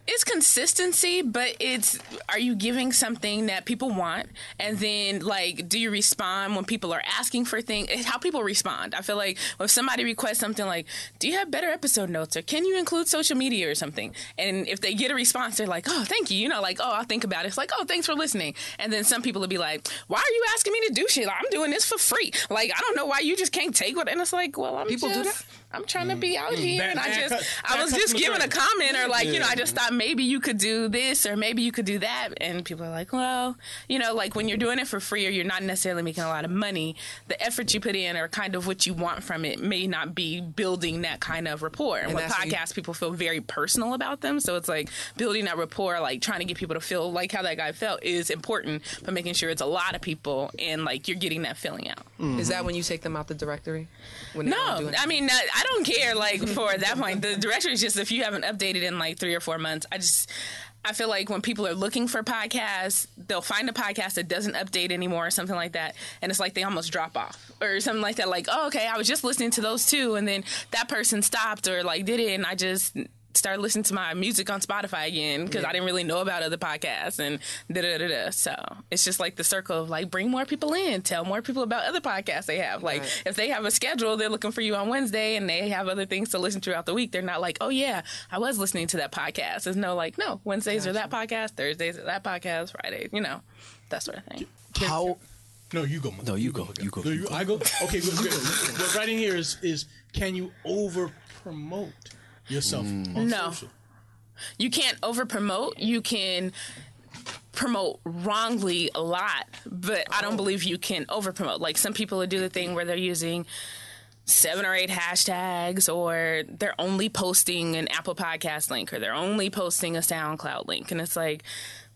Speaker 7: It's consistency, but it's, are you giving something that people want? And then, like, do you respond when people are asking for things? It's how people respond. I feel like if somebody requests something like, do you have better episode notes? Or can you include social media or something? And if they get a response, they're like, oh, thank you. You know, like, oh, I'll think about it. It's like, oh, thanks for listening. And then some people will be like, why are you asking me to do shit? I'm doing this for free. Like, I don't know why you just can't take what. And it's like, well, I'm trying to be out here. And I was just giving a comment or like, you know, I just thought maybe you could do this or maybe you could do that. And people are like, well, you know, like when you're doing it for free or you're not necessarily making a lot of money, the effort you put in or kind of what you want from it may not be building that kind of rapport. And with podcasts, people feel very personal about them. So it's like building that rapport, like trying to get people to feel like how that guy felt is important, but making sure it's a lot of people and like you're getting that feeling out.
Speaker 2: Mm-hmm. Is that when you take them out the directory?
Speaker 7: No, I mean, I don't care. Like for that point, the directory is just if you haven't updated in like 3 or 4 months. I feel like when people are looking for podcasts, they'll find a podcast that doesn't update anymore or something like that. And it's like they almost drop off or something like that. Like, oh, okay, I was just listening to those two. And then that person stopped or like did it. And I just started listening to my music on Spotify again because I didn't really know about other podcasts and da-da-da-da. So it's just like the circle of like bring more people in, tell more people about other podcasts they have. Like if they have a schedule, they're looking for you on Wednesday and they have other things to listen throughout the week. They're not like, oh yeah, I was listening to that podcast. There's no like, no, Wednesdays are that podcast, Thursdays are that podcast, Fridays, you know, that sort of thing.
Speaker 1: No, you go.
Speaker 4: No, you go. You go.
Speaker 1: I go? Okay, good. What writing here is can you over promote yourself on social?
Speaker 7: You can't over promote. You can promote wrongly a lot, but I don't believe you can over promote. Like some people do the thing where they're using 7 or 8 hashtags, or they're only posting an Apple Podcast link, or they're only posting a SoundCloud link, and it's like,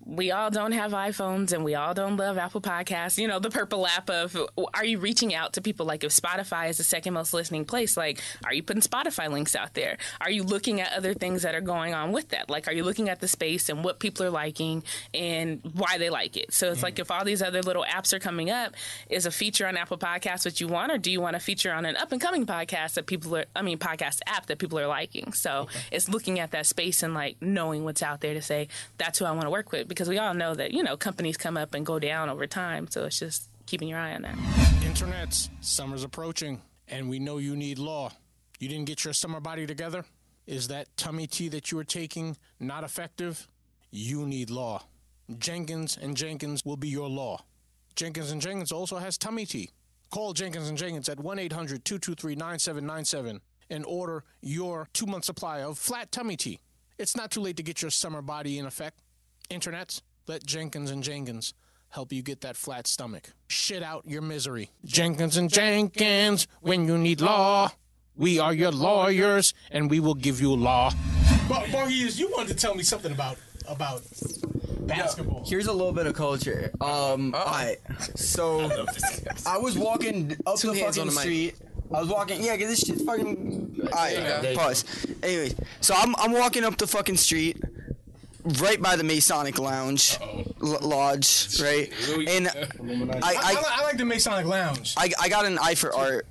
Speaker 7: we all don't have iPhones and we all don't love Apple Podcasts. You know, the purple app of, are you reaching out to people? Like if Spotify is the second most listening place, like, are you putting Spotify links out there? Are you looking at other things that are going on with that? Like, are you looking at the space and what people are liking and why they like it? So it's like if all these other little apps are coming up, is a feature on Apple Podcasts what you want, or do you want a feature on an up and coming podcast that podcast app that people are liking? So it's looking at that space and like knowing what's out there to say, that's who I want to work with. Because we all know that, you know, companies come up and go down over time. So it's just keeping your eye on that.
Speaker 1: Internets, summer's approaching, and we know you need law. You didn't get your summer body together? Is that tummy tea that you were taking not effective? You need law. Jenkins & Jenkins will be your law. Jenkins & Jenkins also has tummy tea. Call Jenkins & Jenkins at 1-800-223-9797 and order your 2-month supply of flat tummy tea. It's not too late to get your summer body in effect. Internets, let Jenkins & Jenkins help you get that flat stomach. Shit out your misery. Jenkins & Jenkins, when you need law, we are your lawyers, and we will give you law. Borges, you wanted to tell me something about basketball.
Speaker 6: Here's a little bit of culture. Alright. So I was walking up the fucking street. I was walking, yeah, 'cause this shit's fucking. Alright, pause. Anyways, so I'm walking up the fucking street, right by the Masonic Lounge, Lodge, right? And
Speaker 1: I like the Masonic Lounge.
Speaker 6: I got an eye for art.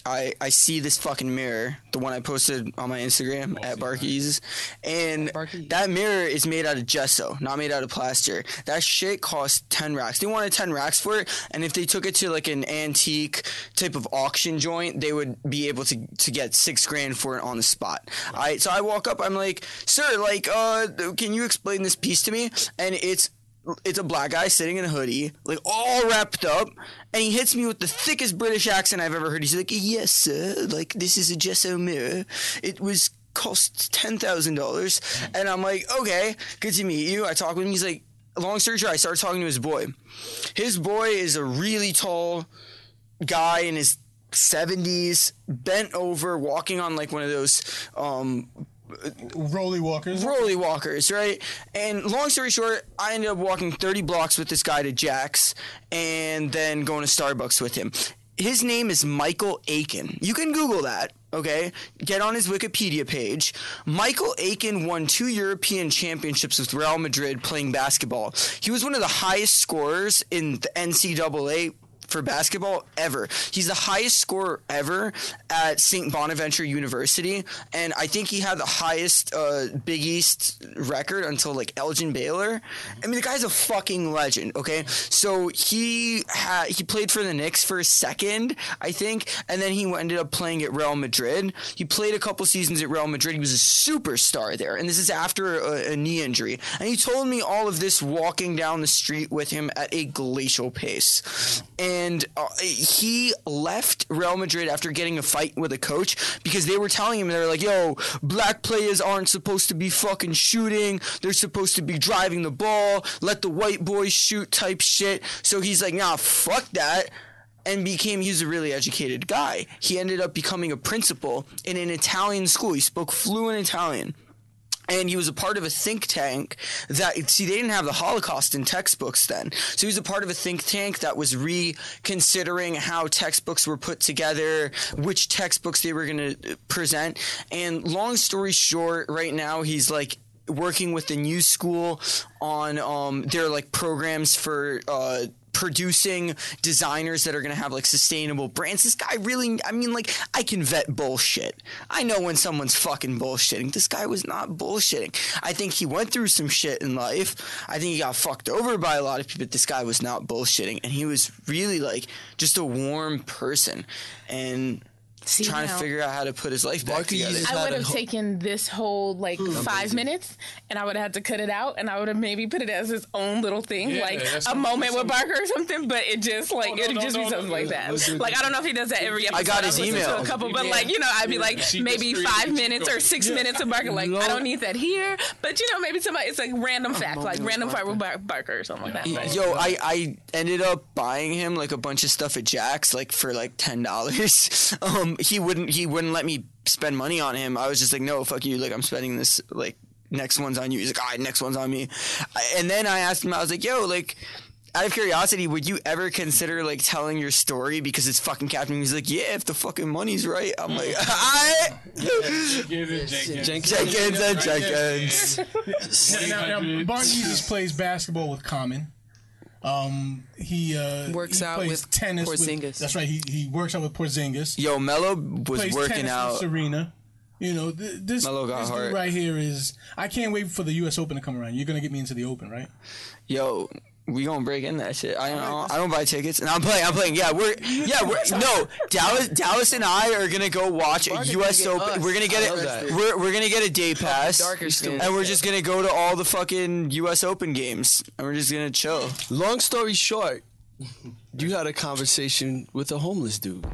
Speaker 6: I see this fucking mirror, the one I posted on my Instagram at Barkey's, and that mirror is made out of gesso, not made out of plaster. That shit cost 10 racks. They wanted 10 racks for it, and if they took it to like an antique type of auction joint, they would be able to get $6,000 for it on the spot. Alright, so I walk up, I'm like, sir, like, can you explain this piece to me? And it's a black guy sitting in a hoodie, like all wrapped up, and he hits me with the thickest British accent I've ever heard. He's like, yes, sir, like this is a gesso mirror. It was cost $10,000. And I'm like, okay, good to meet you. I talk with him. He's like, long story short, I started talking to his boy. His boy is a really tall guy in his 70s, bent over, walking on like one of those
Speaker 1: Rolly walkers,
Speaker 6: right? And long story short, I ended up walking 30 blocks with this guy to Jack's and then going to Starbucks with him. His name is Michael Aiken. You can Google that, okay? Get on his Wikipedia page. Michael Aiken won 2 European championships with Real Madrid playing basketball. He was one of the highest scorers in the NCAA for basketball ever. He's the highest scorer ever at St. Bonaventure University, and I think he had the highest Big East record until like Elgin Baylor. I mean, the guy's a fucking legend, okay? So he played for the Knicks for a second, I think, and then he ended up playing at Real Madrid. He played a couple seasons at Real Madrid. He was a superstar there, and this is after a knee injury. And he told me all of this walking down the street with him at a glacial pace. And he left Real Madrid after getting a fight with a coach because they were telling him, they were like, yo, black players aren't supposed to be fucking shooting. They're supposed to be driving the ball. Let the white boys shoot type shit. So he's like, nah, fuck that. And he's a really educated guy. He ended up becoming a principal in an Italian school. He spoke fluent Italian. And he was a part of a think tank they didn't have the Holocaust in textbooks then. So he was a part of a think tank that was reconsidering how textbooks were put together, which textbooks they were going to present. And long story short, right now he's like working with the New School on their like programs for producing designers that are going to have like sustainable brands. This guy really, I mean, like, I can vet bullshit. I know when someone's fucking bullshitting. This guy was not bullshitting. I think he went through some shit in life. I think he got fucked over by a lot of people, but this guy was not bullshitting. And he was really like just a warm person and trying to figure out how to put his life back together.
Speaker 7: I would have taken this whole like 5 minutes and I would have had to cut it out and I would have maybe put it as his own little thing, like a moment with Barker or something, but it just like it would just be something like that. Like I don't know if he does that every episode.
Speaker 6: I got his email.
Speaker 7: A couple, but like, you know, I'd be like maybe 5 minutes or 6 minutes of Barker. Like I don't need that here, but you know, maybe somebody, it's like random fact, like random fact with Barker or something like that.
Speaker 6: Yo, I ended up buying him like a bunch of stuff at Jack's, like for like $10. He wouldn't let me spend money on him. I was just like, no, fuck you. Like I'm spending this like next one's on you. He's like, all right, next one's on me. And then I asked him, I was like, yo, like, out of curiosity, would you ever consider, like, telling your story because it's fucking captain? He's like, yeah, if the fucking money's right. I'm like, all right. Jenkins.
Speaker 1: Now, Bar Jesus plays basketball with Common. He
Speaker 2: Works out
Speaker 1: plays
Speaker 2: with
Speaker 1: tennis
Speaker 2: Porzingis.
Speaker 1: That's right. He works out with Porzingis.
Speaker 6: Yo, Melo was
Speaker 1: Plays
Speaker 6: working
Speaker 1: tennis
Speaker 6: out.
Speaker 1: with Serena. You know, this
Speaker 6: Melo got
Speaker 1: dude
Speaker 6: hurt.
Speaker 1: right here is. I can't wait for the U.S. Open to come around. You're gonna get me into the Open, right?
Speaker 6: Yo, we gonna break in that shit. I don't buy tickets. And I'm playing. Yeah, Dallas and I are gonna go watch a U.S. Open. We're gonna get it. We're gonna get a day pass, and we're just gonna go to all the fucking U.S. Open games, and we're just gonna chill.
Speaker 4: Long story short, you had a conversation with a homeless dude.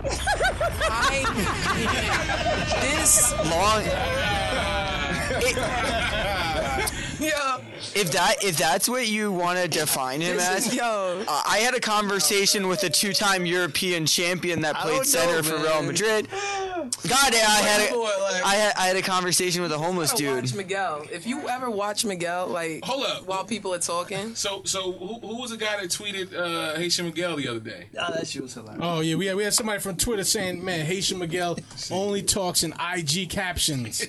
Speaker 6: If that's what you want to define him as, I had a conversation with a 2-time European champion that played center for Real Madrid. God, I had a conversation with a homeless dude.
Speaker 2: Watch Miguel. If you ever watch Miguel, like,
Speaker 3: Hold up.
Speaker 2: while people are talking.
Speaker 3: So who was the guy that tweeted Haitian Miguel the other day?
Speaker 4: Oh, that shit was hilarious.
Speaker 1: Oh yeah, we had somebody from Twitter saying, "Man, Haitian Miguel only talks in IG captions."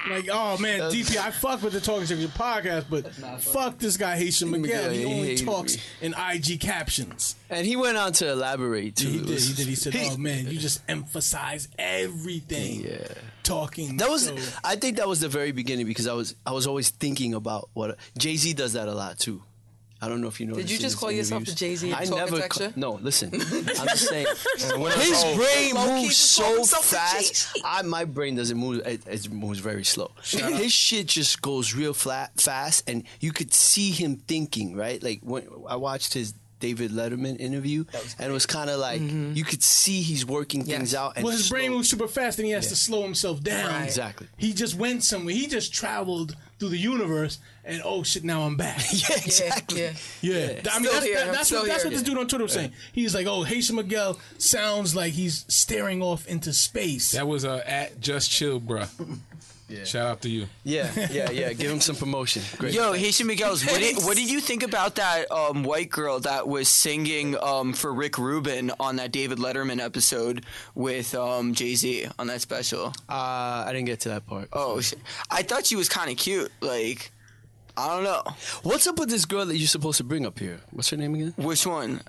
Speaker 1: Like, oh man, DP, I fuck with the Talkitecture podcast, but fuck this guy Haitian Miguel. He only talks in IG captions.
Speaker 4: And he went on to elaborate too.
Speaker 1: He did. He said, "Oh man, you just emphasize everything."
Speaker 4: Yeah.
Speaker 1: Talking.
Speaker 4: That was. I think that was the very beginning because I was always thinking about what Jay-Z does that a lot too. I don't know if you know.
Speaker 2: Did you just call yourself the Jay-Z of Talkitecture?
Speaker 4: No, listen. I'm just saying. His brain moves so fast. My brain doesn't move. It moves very slow. His shit just goes real fast, and you could see him thinking. Right, like when I watched his David Letterman interview, and it was kind of like you could see he's working things out. And
Speaker 1: well, his brain moves super fast, and he has to slow himself down.
Speaker 2: Right.
Speaker 4: Exactly.
Speaker 1: He just went somewhere. He just traveled through the universe, and oh shit, now I'm back.
Speaker 4: Yeah, exactly.
Speaker 1: Yeah. I mean, that's what this dude on Twitter was saying. He's like, oh, Haitian Miguel sounds like he's staring off into space.
Speaker 3: That was at Just Chill, bruh. Yeah. Shout out to you.
Speaker 4: Yeah. Give him some promotion. Great.
Speaker 6: Yo, Haitian Miguel's, what did you think about that white girl that was singing for Rick Rubin on that David Letterman episode with Jay-Z on that special?
Speaker 4: I didn't get to that part.
Speaker 6: Oh, shit. I thought she was kind of cute. Like, I don't know.
Speaker 4: What's up with this girl that you're supposed to bring up here? What's her name again?
Speaker 6: Which one?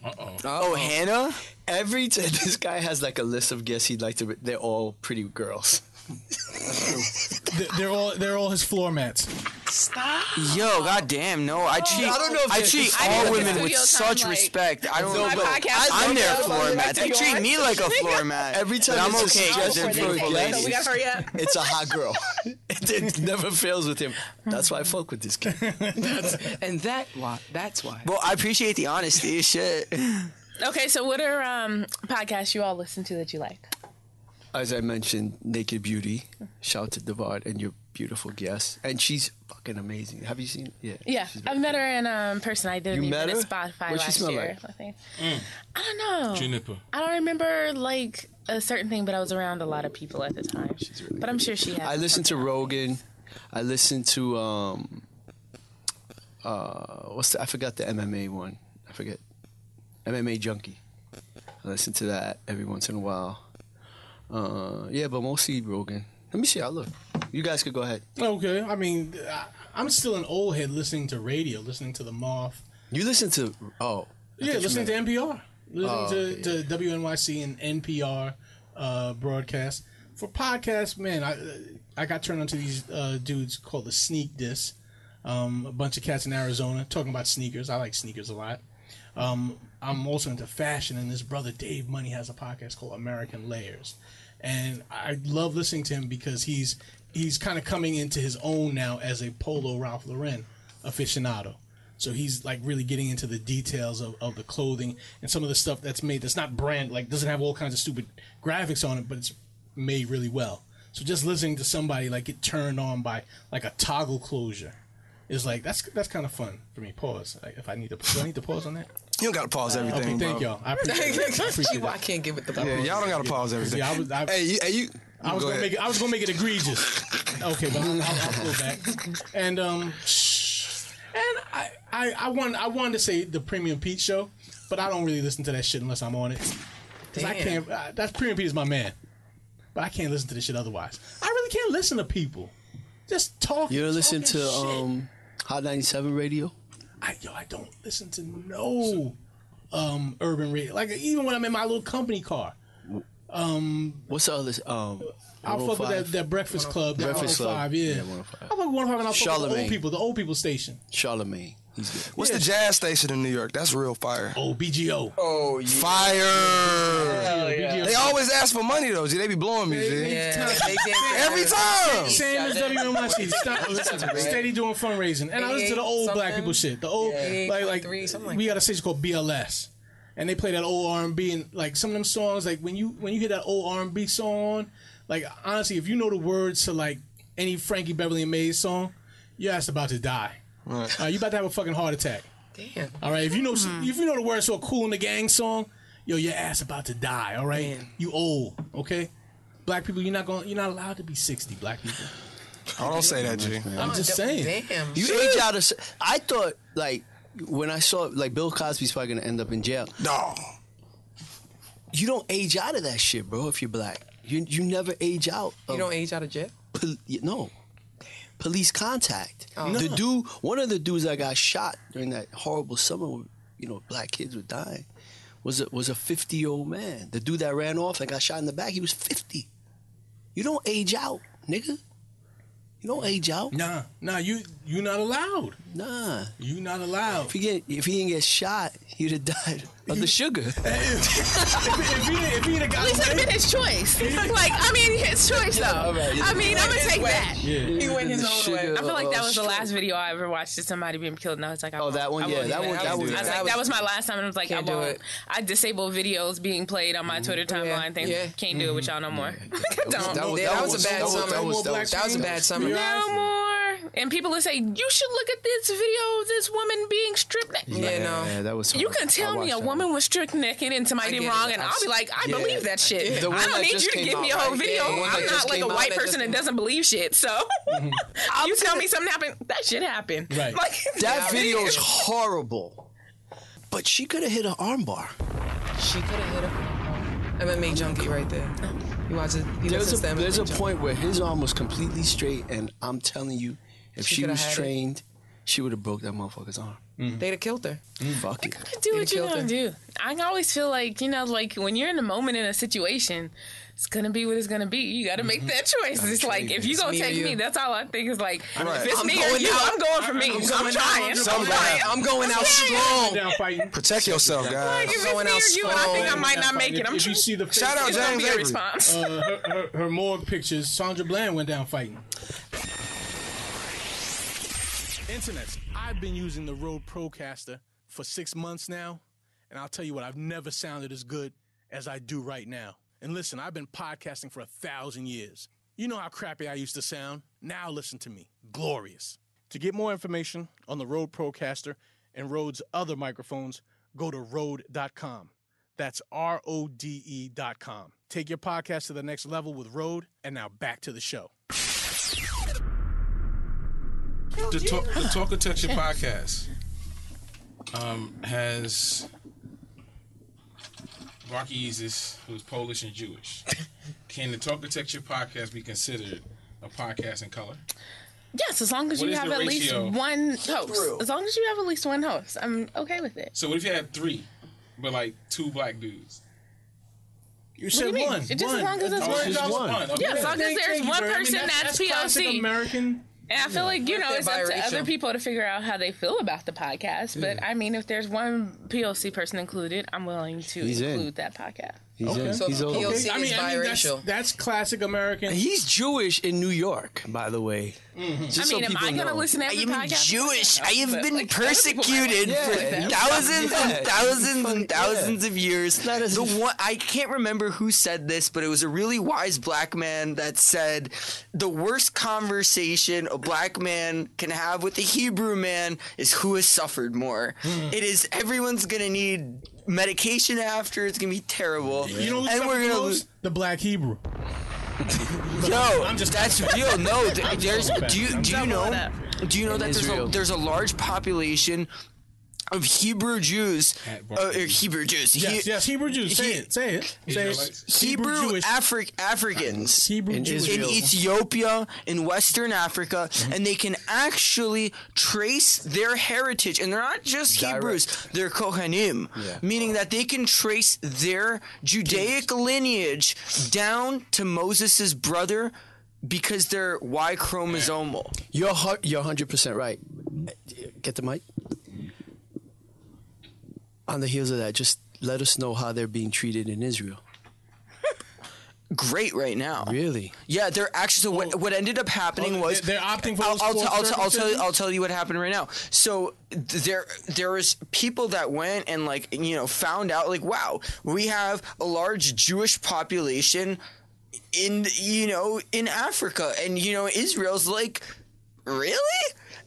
Speaker 6: Oh, Hannah?
Speaker 4: Every time this guy has like a list of guests he'd like to. They're all pretty girls.
Speaker 1: They're all his floor mats.
Speaker 2: Stop.
Speaker 6: Yo, goddamn, no. I treat all women with such respect. I don't know. I'm their floor mat. They treat me like a floor mat.
Speaker 4: Every time
Speaker 6: I'm
Speaker 4: it's
Speaker 6: okay because they're beautiful ladies.
Speaker 2: So we gotta hurry up.
Speaker 4: It's a hot girl. It never fails with him. That's why I fuck with this guy.
Speaker 2: That's why.
Speaker 6: Well, I appreciate the honesty. Shit.
Speaker 7: Okay, so what are podcasts you all listen to that you like?
Speaker 4: As I mentioned, Naked Beauty. Shout out to Devard and your beautiful guest. And she's fucking amazing. Have you seen?
Speaker 7: Yeah, I've met her in person. I did
Speaker 4: You
Speaker 7: an
Speaker 4: met
Speaker 7: event
Speaker 4: her?
Speaker 7: at Spotify
Speaker 4: What'd she
Speaker 7: last
Speaker 4: smell
Speaker 7: year.
Speaker 4: like?
Speaker 7: I think. I don't know.
Speaker 3: Juniper.
Speaker 7: I don't remember like a certain thing, but I was around a lot of people at the time.
Speaker 4: She's really
Speaker 7: but I'm sure she has.
Speaker 4: I listened to Rogan. I listened to I forgot the MMA one. I forget. MMA Junkie. I listen to that every once in a while. Yeah, but mostly Rogan. Let me see. I'll look. You guys could go ahead.
Speaker 1: Okay, I mean, I'm still an old head listening to radio, listening to the Moth.
Speaker 4: You listen to
Speaker 1: Listening to NPR, listening to WNYC and NPR broadcast. For podcasts, man, I got turned onto these dudes called the Sneak Diss. A bunch of cats in Arizona talking about sneakers. I like sneakers a lot. I'm also into fashion, and this brother Dave Money has a podcast called American Layers, and I love listening to him because he's kind of coming into his own now as a Polo Ralph Lauren aficionado. So he's like really getting into the details of the clothing and some of the stuff that's made that's not brand, like doesn't have all kinds of stupid graphics on it, but it's made really well. So just listening to somebody like get turned on by like a toggle closure is like that's kind of fun for me. Pause. Like, if I need to, do I need to pause on that?
Speaker 5: You don't gotta pause everything,
Speaker 1: Okay, thank
Speaker 5: bro.
Speaker 1: y'all. I appreciate
Speaker 2: I
Speaker 1: that.
Speaker 2: can't give it the
Speaker 5: Yeah, y'all don't gotta pause everything.
Speaker 1: Yeah,
Speaker 5: I was
Speaker 1: I was
Speaker 5: go
Speaker 1: gonna
Speaker 5: ahead.
Speaker 1: make it. I was gonna make it egregious. Okay, but I'll go back. And I wanted to say the Premium Pete show, but I don't really listen to that shit unless I'm on it. Cause I can't. That's Premium Pete is my man, but I can't listen to this shit otherwise. I really can't listen to people just talking.
Speaker 4: You don't listen to
Speaker 1: shit.
Speaker 4: Hot 97 radio?
Speaker 1: I don't listen to no urban radio. Like even when I'm in my little company car.
Speaker 4: What's the other?
Speaker 1: I'll fuck with that Breakfast Club. That
Speaker 4: Breakfast
Speaker 1: 105,
Speaker 4: Club.
Speaker 1: yeah.
Speaker 4: Yeah, 105.
Speaker 1: I'll fuck with 105 and I'll fuck with
Speaker 4: Charlemagne.
Speaker 1: the old people station.
Speaker 4: Charlemagne. He's good.
Speaker 5: What's the jazz station in New York? That's real fire.
Speaker 1: Oh, BGO.
Speaker 6: Oh, yeah.
Speaker 5: Fire!
Speaker 1: BGO.
Speaker 5: They always ask for money though. G. They be blowing me. G.
Speaker 2: Yeah.
Speaker 5: Every time.
Speaker 1: Same as WNYC. Steady doing fundraising. And I listen to the old black
Speaker 2: something.
Speaker 1: people shit. The old, like
Speaker 2: 3, something like
Speaker 1: we got a station called BLS. And they play that old R&B and like some of them songs, like when you hear that old R&B song on, like honestly, if you know the words to like any Frankie Beverly and Mays song, your ass about to die.
Speaker 5: Right.
Speaker 1: You about to have a fucking heart attack.
Speaker 2: Damn.
Speaker 1: All right, if you know the words to a Cool in the Gang song, yo, your ass about to die. All right,
Speaker 2: Damn.
Speaker 1: you old. Okay, black people, you're not allowed to be 60. Black people.
Speaker 5: Oh, don't say that, G.
Speaker 1: I'm just saying.
Speaker 2: Damn.
Speaker 4: You age out of. I thought like when I saw like Bill Cosby's probably gonna end up in jail.
Speaker 5: No.
Speaker 4: You don't age out of that shit, bro. If you're black, you never age out.
Speaker 2: You don't age out of jail?
Speaker 4: No. Police contact.
Speaker 2: Oh.
Speaker 4: The dude, one of the dudes that got shot during that horrible summer, where, black kids were dying, was a 50-year-old man. The dude that ran off and got shot in the back, he was 50. You don't age out, nigga. You don't age out.
Speaker 1: Nah, you not allowed.
Speaker 4: Nah.
Speaker 1: You not allowed.
Speaker 4: If he didn't get shot, he'd have died of the sugar.
Speaker 1: if he got
Speaker 7: At least it'd have been his choice. Like, I mean, his choice though.
Speaker 4: right.
Speaker 7: I mean, I'm gonna take that.
Speaker 2: He went his own way.
Speaker 7: I feel like that was the last video I ever watched of somebody being killed, and I was like,
Speaker 4: That one.
Speaker 7: that was my last time, and I was like,
Speaker 2: Can't do it.
Speaker 7: I disable videos being played on my Twitter timeline. Can't do it with y'all no more. Don't.
Speaker 2: That was a bad summer. That was a bad summer.
Speaker 7: No more. And people will say, you should look at this video of this woman being stripped naked.
Speaker 2: Yeah,
Speaker 4: that was.
Speaker 7: You can tell me a woman was stripped naked and somebody did wrong, and I'll be like, I believe that shit.
Speaker 4: The one
Speaker 7: I don't
Speaker 4: that
Speaker 7: need
Speaker 4: just
Speaker 7: you to
Speaker 4: came
Speaker 7: give me a
Speaker 4: out,
Speaker 7: whole
Speaker 4: right?
Speaker 7: video.
Speaker 4: The one that
Speaker 7: I'm
Speaker 4: just
Speaker 7: not like a
Speaker 4: came out
Speaker 7: white
Speaker 4: that
Speaker 7: person that doesn't believe shit. So you tell me something happened, that shit happened.
Speaker 1: Right.
Speaker 7: Like,
Speaker 4: That video is horrible. But she could have hit an armbar.
Speaker 2: She could have hit him. MMA junkie right there. He watches.
Speaker 4: There's a point where his arm was completely straight, and I'm telling you, if she
Speaker 2: coulda
Speaker 4: was
Speaker 2: had it.
Speaker 4: trained, she would have broke that motherfucker's arm.
Speaker 2: They'd have killed her.
Speaker 4: Fuck it.
Speaker 7: do what you
Speaker 2: killed
Speaker 7: gonna
Speaker 2: her.
Speaker 7: do. I always feel like, like when you're in a moment in a situation, it's gonna be what it's gonna be. You gotta make that choice. It's like, if you gonna
Speaker 2: me or
Speaker 7: take
Speaker 2: you.
Speaker 7: me, that's all I think is like,
Speaker 5: Right.
Speaker 7: if it's
Speaker 2: I'm
Speaker 7: me or
Speaker 2: going
Speaker 7: you,
Speaker 2: out.
Speaker 7: I'm going for me. I'm trying.
Speaker 2: I'm going out strong.
Speaker 1: down fighting.
Speaker 5: Protect yourself,
Speaker 7: Like,
Speaker 5: guys.
Speaker 7: if it's me
Speaker 2: going
Speaker 7: or
Speaker 2: out
Speaker 7: you, and I think I
Speaker 2: strong.
Speaker 7: might not make it, I'm
Speaker 1: If you
Speaker 7: trying.
Speaker 1: see the
Speaker 5: Shout out
Speaker 7: It's gonna
Speaker 5: James
Speaker 7: be a
Speaker 5: Avery.
Speaker 7: response.
Speaker 1: her morgue pictures, Sandra Bland went down fighting. Internets. I've been using the Rode Procaster for 6 months now, and I'll tell you what, I've never sounded as good as I do right now. And listen, I've been podcasting for 1,000 years. You know how crappy I used to sound? Now listen to me. Glorious. To get more information on the Rode Procaster and Rode's other microphones, go to Rode.com. That's RODE.com. Take your podcast to the next level with Rode, and now back to the show.
Speaker 3: The Talkitecture podcast has Rocky Isis, who's Polish and Jewish. Can the Talkitecture podcast be considered a podcast in color?
Speaker 7: Yes, as long as
Speaker 3: What
Speaker 7: you
Speaker 3: is
Speaker 7: have
Speaker 3: the
Speaker 7: at least
Speaker 3: ratio?
Speaker 7: one host. As long as you have at least one host, I'm okay with it.
Speaker 3: So what if you had 3, but like 2 black dudes?
Speaker 1: You
Speaker 7: What do
Speaker 1: said
Speaker 7: you mean?
Speaker 1: one.
Speaker 7: Just as long as it's
Speaker 1: Oh,
Speaker 7: one.
Speaker 1: just one.
Speaker 3: Okay.
Speaker 7: Yeah, as long as there's
Speaker 1: Thank you,
Speaker 7: one
Speaker 1: Brandon.
Speaker 7: person that's
Speaker 1: classic
Speaker 7: POC.
Speaker 1: American.
Speaker 7: And I feel like, it's up to
Speaker 2: biracial.
Speaker 7: other people to figure out how they feel about the podcast. But I mean, if there's one POC person included, I'm willing to
Speaker 4: He's in.
Speaker 7: include that podcast.
Speaker 4: He's in.
Speaker 2: So
Speaker 4: He's over.
Speaker 2: POC is
Speaker 1: that's,
Speaker 2: biracial.
Speaker 1: that's classic American.
Speaker 4: He's Jewish in New York, by the way. Just so
Speaker 7: am
Speaker 4: people
Speaker 7: I going to
Speaker 4: know.
Speaker 7: listen to every podcast?
Speaker 6: Jewish. I have
Speaker 7: But,
Speaker 6: been
Speaker 7: like, other people might
Speaker 6: persecuted
Speaker 7: like
Speaker 6: for
Speaker 7: that.
Speaker 6: thousands and
Speaker 4: Yeah.
Speaker 6: thousands and
Speaker 4: Yeah.
Speaker 6: thousands of years.
Speaker 4: Not as-
Speaker 6: The one I can't remember who said this, but it was a really wise black man that said the worst conversation a black man can have with a Hebrew man is who has suffered more. It is everyone's gonna need medication after. It's gonna be terrible.
Speaker 1: You know who
Speaker 6: and we're
Speaker 1: suffers
Speaker 6: gonna
Speaker 1: most?
Speaker 6: lose.
Speaker 1: The Black Hebrew.
Speaker 6: Yo,
Speaker 1: I'm just-
Speaker 6: that's real. No, there's. Do you know? Do you know that
Speaker 4: Israel.
Speaker 6: there's a large population of Hebrew Jews? Hebrew Jews.
Speaker 1: Yes, Hebrew Jews. Say it. Say it.
Speaker 6: Hebrew
Speaker 1: Jewish.
Speaker 6: Africans
Speaker 1: Hebrew
Speaker 4: In
Speaker 1: Jewish.
Speaker 6: in
Speaker 4: Israel.
Speaker 6: Ethiopia, in Western Africa, and they can actually trace their heritage. And they're not just Hebrews, they're Kohanim, meaning that they can trace their Judaic lineage down to Moses' brother because they're Y chromosomal.
Speaker 4: You're 100% right. Get the mic. On the heels of that, just let us know how they're being treated in Israel.
Speaker 6: Great right now.
Speaker 4: Really?
Speaker 6: Yeah, they're actually. So what ended up happening was
Speaker 1: they're opting for.
Speaker 6: I'll tell you what happened right now. So there was people that went and found out wow, we have a large Jewish population in Africa, and Israel's like, really?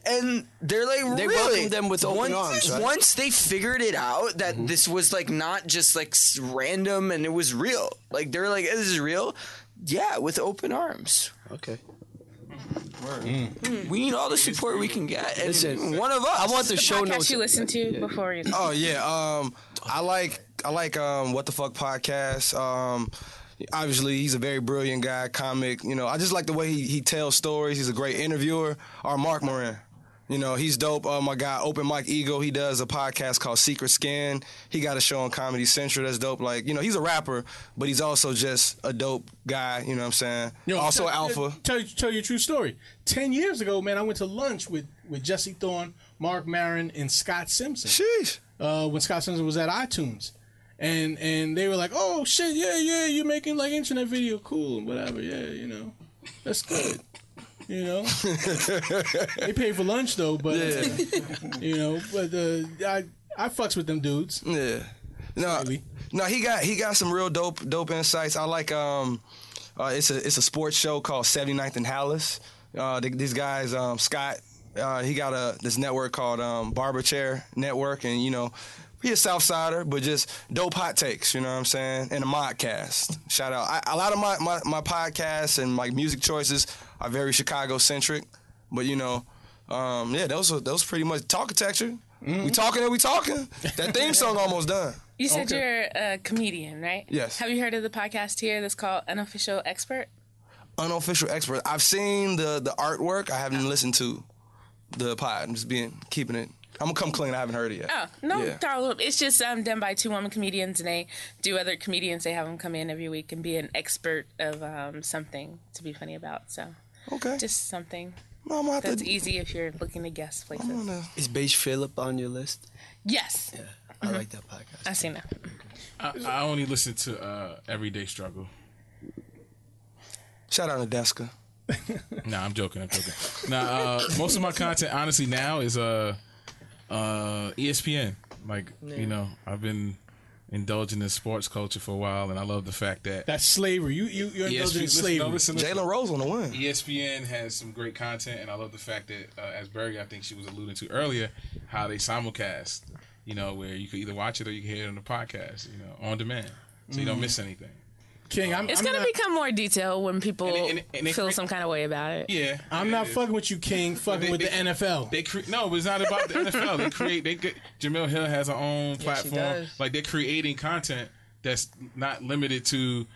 Speaker 6: And they're like,
Speaker 4: They
Speaker 6: really?
Speaker 4: welcomed them with open arms, right?
Speaker 6: Once they figured it out that this was not just random and it was real. They're like, this is real. Yeah, with open arms.
Speaker 4: Okay.
Speaker 6: We need all the support we can get. And
Speaker 4: Listen,
Speaker 6: one of us.
Speaker 4: I want the show
Speaker 7: Podcast
Speaker 4: notes.
Speaker 7: you listen to before you.
Speaker 5: Oh yeah. I like What the Fuck podcast. Obviously, he's a very brilliant guy, comic. I just like the way he tells stories. He's a great interviewer. Or Mark Morin. He's dope. My guy, Open Mike Ego, he does a podcast called Secret Skin. He got a show on Comedy Central that's dope. He's a rapper, but he's also just a dope guy, you know what I'm saying? Also alpha.
Speaker 1: Tell you a true story. 10 years ago, man, I went to lunch with Jesse Thorne, Mark Maron, and Scott Simpson.
Speaker 5: Sheesh.
Speaker 1: When Scott Simpson was at iTunes. And they were like, oh, shit, yeah, you're making internet video, cool, whatever, yeah, that's good. They pay for lunch though, but I fucks with them dudes.
Speaker 5: Yeah. No, he got some real dope insights. I like it's a sports show called 79th and Hallis. These guys, Scott, he got this network called Barber Chair Network, and he a Southsider, but just dope hot takes, you know what I'm saying? And a modcast. Shout out. A lot of my podcasts and my music choices are very Chicago centric, but those pretty much Talkitecture. Mm-hmm. We talking. That theme song almost done.
Speaker 7: You said you're a comedian, right?
Speaker 5: Yes.
Speaker 7: Have you heard of the podcast here that's called Unofficial Expert?
Speaker 5: Unofficial Expert. I've seen the artwork. I haven't listened to the pod. I'm just keeping it. I'm gonna come clean. I haven't heard it yet.
Speaker 7: Oh, no problem. It's just done by two women comedians, and they do other comedians. They have them come in every week and be an expert of something to be funny about. So, just something that's easy if you're looking to guess places.
Speaker 4: Is Beige Phillip on your list?
Speaker 7: Yes.
Speaker 4: Yeah, I like that podcast.
Speaker 7: I've seen that.
Speaker 3: I only listen to Everyday Struggle.
Speaker 5: Shout out to Deska.
Speaker 3: Nah, I'm joking. Nah, most of my content, honestly, now is ESPN. I've been indulging in sports culture for a while, and I love the fact that
Speaker 1: that's slavery. You're indulging in slavery.
Speaker 5: Jalen Rose on the win.
Speaker 3: ESPN has some great content, and I love the fact that, as Berry, I think she was alluding to earlier, how they simulcast. Where you can either watch it or you can hear it on the podcast. On demand, so you don't miss anything.
Speaker 1: King,
Speaker 7: it's going to become more detailed when people feel some kind of way about it.
Speaker 3: Yeah,
Speaker 1: I'm not fucking with you, King. Fucking with the NFL.
Speaker 3: No, but it's not about the NFL. Jamel Hill has her own platform. They're creating content that's not limited to,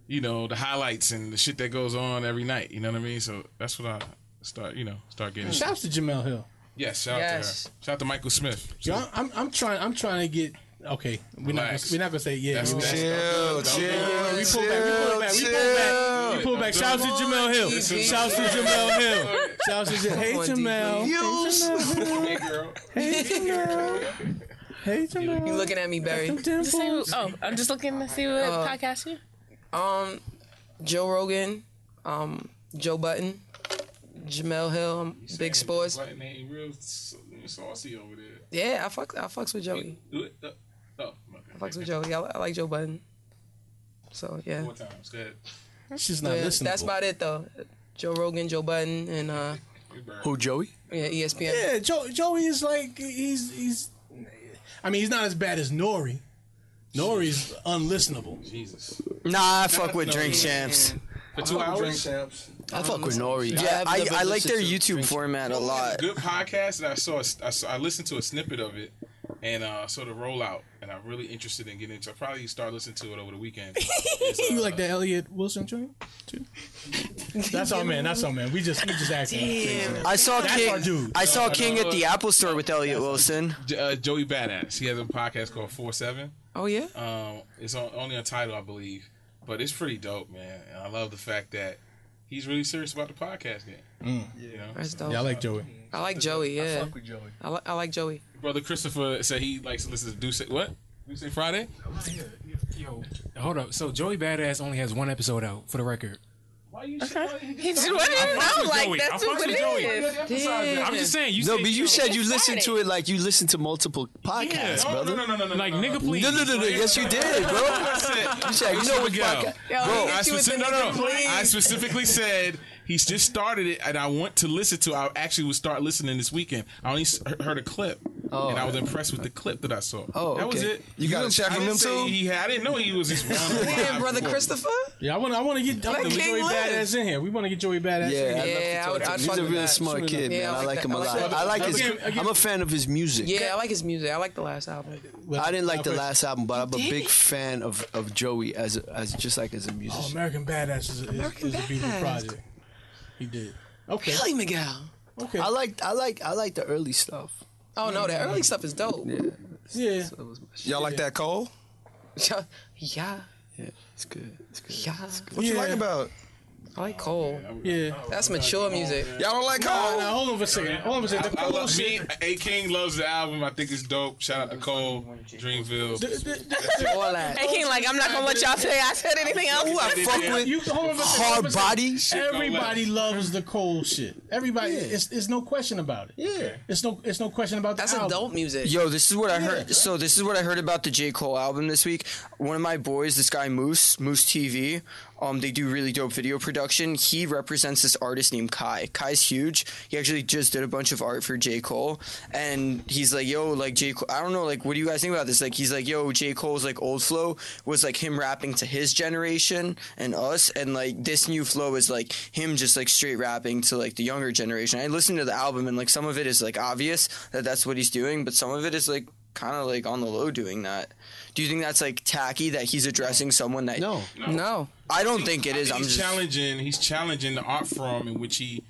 Speaker 3: the highlights and the shit that goes on every night. You know what I mean? So that's what I start getting.
Speaker 1: Shouts to Jamel Hill.
Speaker 3: Yes, shout out to her. Shout out to Michael Smith.
Speaker 1: So. Yo, I'm trying to get. Okay, we're not gonna say yeah.
Speaker 5: Chill.
Speaker 1: We pull back. Shouts to Jamel Hill. Shouts to Jamel Hill. Shouts to Hey Jamel.
Speaker 3: Hey girl.
Speaker 1: Hey Jamel. Hey Jamel.
Speaker 2: You looking at me, Barry?
Speaker 7: I'm just looking to see what podcast you.
Speaker 2: Joe Rogan, Joe Button, Jamel Hill, Big Sports.
Speaker 3: Button ain't real saucy over there.
Speaker 2: Yeah, I fucks with Joey. I fucks with Joey. I like Joe Button. So yeah.
Speaker 3: 4 times. Go ahead.
Speaker 1: She's not listening.
Speaker 2: That's about it though. Joe Rogan, Joe Button, and
Speaker 4: who, Joey?
Speaker 2: Yeah, ESPN.
Speaker 1: Yeah, Joey is he's. I mean, he's not as bad as Nori. Nori's unlistenable.
Speaker 3: Jesus.
Speaker 6: Nah, I fuck with Drink Champs.
Speaker 3: for 2 hours.
Speaker 4: I fuck with Nori.
Speaker 6: Yeah,
Speaker 4: I've never
Speaker 6: I like their
Speaker 4: listened to
Speaker 6: YouTube format a lot.
Speaker 3: Good podcast that I listened to a snippet of it and saw the rollout, and I'm really interested in getting into. I'll probably start listening to it over the weekend.
Speaker 1: You like the Elliot Wilson joint too? That's all, man. That's all, man. We just acting. Crazy.
Speaker 6: I saw
Speaker 1: That's
Speaker 6: King.
Speaker 1: our dude.
Speaker 6: I saw King at the Apple Store with Elliot Wilson.
Speaker 3: Joey Badass. He has a podcast called 4-7.
Speaker 2: Oh yeah.
Speaker 3: It's only on Tidal, I believe, but it's pretty dope, man. And I love the fact that he's really serious about the podcast game. You know?
Speaker 2: That's dope.
Speaker 1: Yeah, I like Joey.
Speaker 2: I like Joey. Yeah.
Speaker 4: I fuck with Joey.
Speaker 2: I like Joey.
Speaker 3: Brother Christopher said he likes to listen to Do Say what? Do Say Friday?
Speaker 8: Yo, hold up. So Joey Badass only has one episode out, for the record.
Speaker 3: Why you
Speaker 7: He just wanted to know, like, that's what it is.
Speaker 8: I'm just saying.
Speaker 4: No, but you said you listened to it like you listened to multiple podcasts, brother.
Speaker 3: No.
Speaker 8: Like, nigga, please.
Speaker 4: No. Yes, you did, bro. You said, you know what podcast?
Speaker 3: I specifically said he's just started it, and I want to listen to. I actually would start listening this weekend. I only heard a clip, and I was impressed with the clip that I saw.
Speaker 4: Oh,
Speaker 3: that was it.
Speaker 5: You got a check from him too?
Speaker 3: I didn't know he was just
Speaker 2: Yeah, brother Christopher.
Speaker 1: Yeah, I want to get Joey
Speaker 2: King
Speaker 1: Badass in here. We want to get Joey Badass in here.
Speaker 2: Yeah, I would
Speaker 4: He's
Speaker 2: fuck
Speaker 4: a
Speaker 2: with
Speaker 4: really
Speaker 2: that.
Speaker 4: smart kid,
Speaker 2: Yeah,
Speaker 4: man. I like him a lot.
Speaker 2: that.
Speaker 4: I like his.
Speaker 1: Again.
Speaker 4: I'm a fan of his music.
Speaker 2: Yeah, I like his music. I like the last album.
Speaker 4: I didn't like the last album, but I'm a big fan of Joey as just like as a
Speaker 1: Oh,
Speaker 4: musician.
Speaker 1: American Badass is a beautiful
Speaker 2: Badass.
Speaker 1: project. He did. Okay.
Speaker 2: Really, Miguel?
Speaker 1: Okay.
Speaker 4: I like the early stuff.
Speaker 2: Oh no, that early stuff is dope.
Speaker 1: Yeah.
Speaker 4: That was my shit.
Speaker 5: Y'all like that Cole?
Speaker 2: Yeah,
Speaker 4: Yeah, it's good. It's good.
Speaker 2: yeah.
Speaker 5: What you like
Speaker 1: Yeah.
Speaker 5: about it?
Speaker 2: I like Cole.
Speaker 1: Yeah.
Speaker 2: That's mature music.
Speaker 5: Y'all don't like Cole?
Speaker 1: Now, hold on for a second. The
Speaker 3: I
Speaker 1: Cole
Speaker 3: love
Speaker 1: shit.
Speaker 3: me. A King loves the album. I think it's dope. Shout out to Cole, Dreamville.
Speaker 2: All that.
Speaker 7: Hey, King, like, I'm not gonna let y'all say I said anything else.
Speaker 4: Who I fuck with?
Speaker 1: You hold on for a second.
Speaker 4: Hard body.
Speaker 1: Everybody loves the Cole shit. Everybody. It's no question about it.
Speaker 4: Yeah.
Speaker 1: It's no question about
Speaker 2: That's
Speaker 1: the album.
Speaker 2: adult music.
Speaker 6: Yo, this is what I heard. So this is what I heard about the J. Cole album this week. One of my boys, this guy Moose TV, they do really dope video production. He represents this artist named Kai. Kai's huge. He actually just did a bunch of art for J. Cole. And he's like, yo, like J. Cole, I don't know, like, what do you guys think about this? Like, he's like, yo, J. Cole's like old flow was like him rapping to his generation and us. And like this new flow is like him just like straight rapping to like the younger generation. I listened to the album and like some of it is like obvious that that's what he's doing, but some of it is like kind of like on the low doing that. Do you think that's like tacky that he's addressing someone that?
Speaker 2: No.
Speaker 6: I don't think it is. I'm
Speaker 3: He's
Speaker 6: just
Speaker 3: He's challenging the art form in which he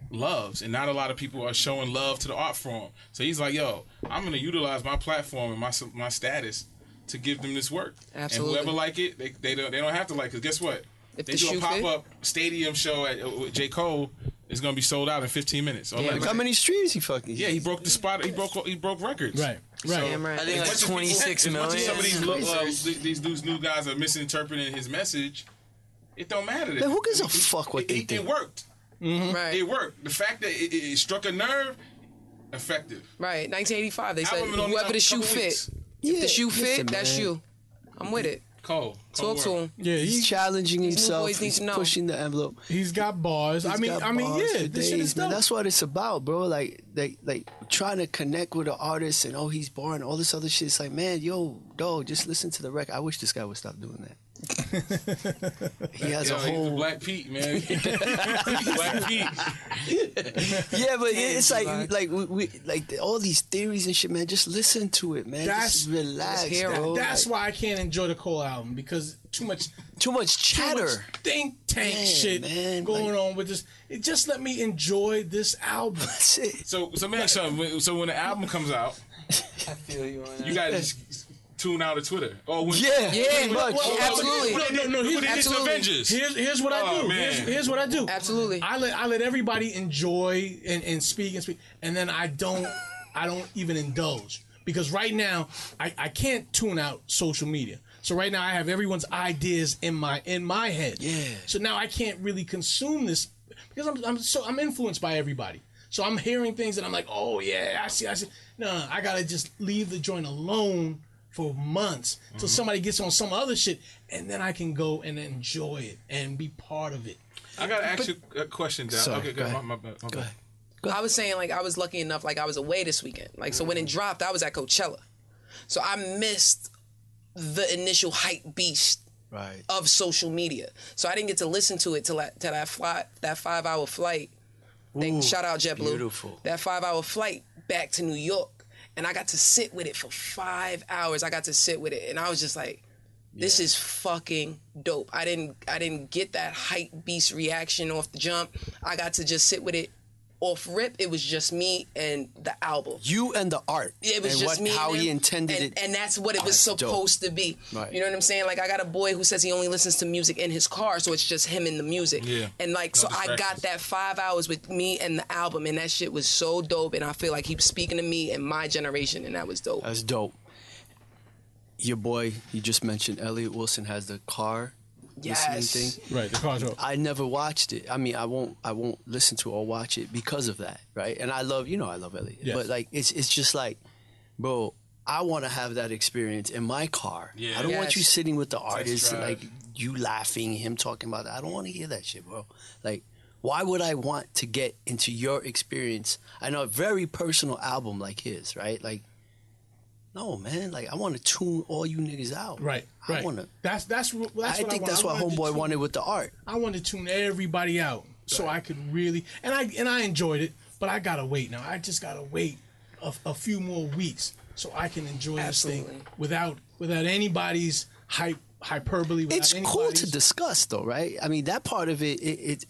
Speaker 3: loves, and not a lot of people are showing love to the art form. So he's like, "Yo, I'm gonna utilize my platform and my status to give them this work.
Speaker 2: Absolutely.
Speaker 3: And whoever like it, they don't have to like it. Guess what?
Speaker 2: If
Speaker 3: They
Speaker 2: the
Speaker 3: do a
Speaker 2: shoe
Speaker 3: pop
Speaker 2: fit.
Speaker 3: up stadium show with J. Cole. It's gonna be sold out in 15 minutes. Or less.
Speaker 4: How many streams he fucking?
Speaker 3: Yeah, he broke the spot. He broke records.
Speaker 1: Right.
Speaker 2: Damn right.
Speaker 6: I think like 26
Speaker 3: As much as
Speaker 6: million.
Speaker 3: some of these new guys are misinterpreting his message, it don't matter.
Speaker 4: Man, who gives a fuck what they
Speaker 3: It
Speaker 4: think?
Speaker 3: worked.
Speaker 2: Right.
Speaker 3: It worked. The fact that it struck a nerve, effective.
Speaker 2: Right. 1985. They said
Speaker 3: Album in only
Speaker 2: whoever the
Speaker 3: a
Speaker 2: shoe
Speaker 3: couple
Speaker 2: fit.
Speaker 3: weeks.
Speaker 2: If the shoe fit,
Speaker 4: listen,
Speaker 2: that's
Speaker 4: man.
Speaker 2: you. I'm with it.
Speaker 3: Cole
Speaker 2: Talk to him.
Speaker 1: Yeah,
Speaker 4: He's challenging
Speaker 2: new
Speaker 4: himself.
Speaker 2: boys need
Speaker 4: He's
Speaker 2: to know.
Speaker 4: pushing the envelope.
Speaker 1: he's got bars.
Speaker 4: He's got
Speaker 1: I mean,
Speaker 4: bars
Speaker 1: yeah,
Speaker 4: for
Speaker 1: this shit is
Speaker 4: days, man.
Speaker 1: dope.
Speaker 4: That's what it's about, bro. Like trying to connect with an artist and he's boring, all this other shit. It's like, man, yo, dog, just listen to the record. I wish this guy would stop doing that. He has a
Speaker 3: He's
Speaker 4: whole
Speaker 3: Black Pete, man. Black Pete.
Speaker 4: yeah, but it's like we like all these theories and shit, man. Just listen to it, man. Just relax,
Speaker 2: just hear it.
Speaker 4: bro.
Speaker 1: That's why I can't enjoy the Cole album, because too much
Speaker 4: Too much chatter.
Speaker 1: think tank
Speaker 4: Man,
Speaker 1: shit
Speaker 4: man,
Speaker 1: going on with this. It just let me enjoy this album.
Speaker 4: That's it.
Speaker 3: So man, so when the album comes out,
Speaker 6: I feel you on that.
Speaker 3: you guys just tune out of Twitter. Or when,
Speaker 4: Yeah,
Speaker 2: Yeah,
Speaker 4: much.
Speaker 2: absolutely.
Speaker 1: No.
Speaker 3: It's
Speaker 2: Absolutely.
Speaker 3: Avengers.
Speaker 1: Here's what I do.
Speaker 3: man.
Speaker 1: Here's what I do.
Speaker 2: Absolutely.
Speaker 1: I let everybody enjoy and speak, and then I don't even indulge, because right now I can't tune out social media. So right now I have everyone's ideas in my head.
Speaker 4: Yeah.
Speaker 1: So now I can't really consume this because I'm influenced by everybody. So I'm hearing things and I'm like, oh yeah, I see. No, I gotta just leave the joint alone for months till somebody gets on some other shit, and then I can go and enjoy it and be part of it.
Speaker 3: I gotta ask you a question, Dad.
Speaker 4: Sorry,
Speaker 3: Okay,
Speaker 4: go ahead.
Speaker 3: my bad.
Speaker 4: Go ahead.
Speaker 2: I was saying, like, I was lucky enough, like, I was away this weekend. Like, so when it dropped, I was at Coachella. So I missed the initial hype beast of social media. So I didn't get to listen to it till that 5-hour flight. Shout out JetBlue.
Speaker 4: Beautiful.
Speaker 2: That 5-hour flight back to New York. And I got to sit with it for 5 hours. I got to sit with it. And I was just like, this is fucking dope. I didn't get that hype beast reaction off the jump. I got to just sit with it. Off rip, it was just me and the album.
Speaker 4: You and the art.
Speaker 2: It was
Speaker 4: and
Speaker 2: just me
Speaker 4: how
Speaker 2: and
Speaker 4: he
Speaker 2: him.
Speaker 4: intended it.
Speaker 2: And that's what it was supposed to be.
Speaker 4: Right.
Speaker 2: You know what I'm saying? Like, I got a boy who says he only listens to music in his car, so it's just him and the music.
Speaker 3: Yeah.
Speaker 2: And like, so I got that 5 hours with me and the album, and that shit was so dope, and I feel like he was speaking to me and my generation, and that was dope.
Speaker 4: That's dope. Your boy, you just mentioned, Elliot Wilson, has the car listening thing.
Speaker 1: Right, the car's up.
Speaker 4: I never watched it. I mean, I won't listen to or watch it because of that, right? And I love Elliot.
Speaker 1: Yes.
Speaker 4: But like, it's just like, bro, I want to have that experience in my car.
Speaker 3: Yeah.
Speaker 4: I don't want you
Speaker 2: Yes.
Speaker 4: sitting with the artist and
Speaker 3: drive.
Speaker 4: like you laughing, him talking about that. I don't want to hear that shit, bro. Like, why would I want to get into your experience? I know a very personal album like his, right? Like, no, man. Like, I want to tune all you niggas out.
Speaker 1: Right.
Speaker 4: I want to.
Speaker 1: That's what
Speaker 4: I think that's what Homeboy wanted with the art.
Speaker 1: I wanted to tune everybody out so I could really and I enjoyed it, but I gotta wait now. I just gotta wait a few more weeks so I can enjoy this thing without anybody's hyperbole. Without
Speaker 4: It's cool to discuss, though, right? I mean, that part of it,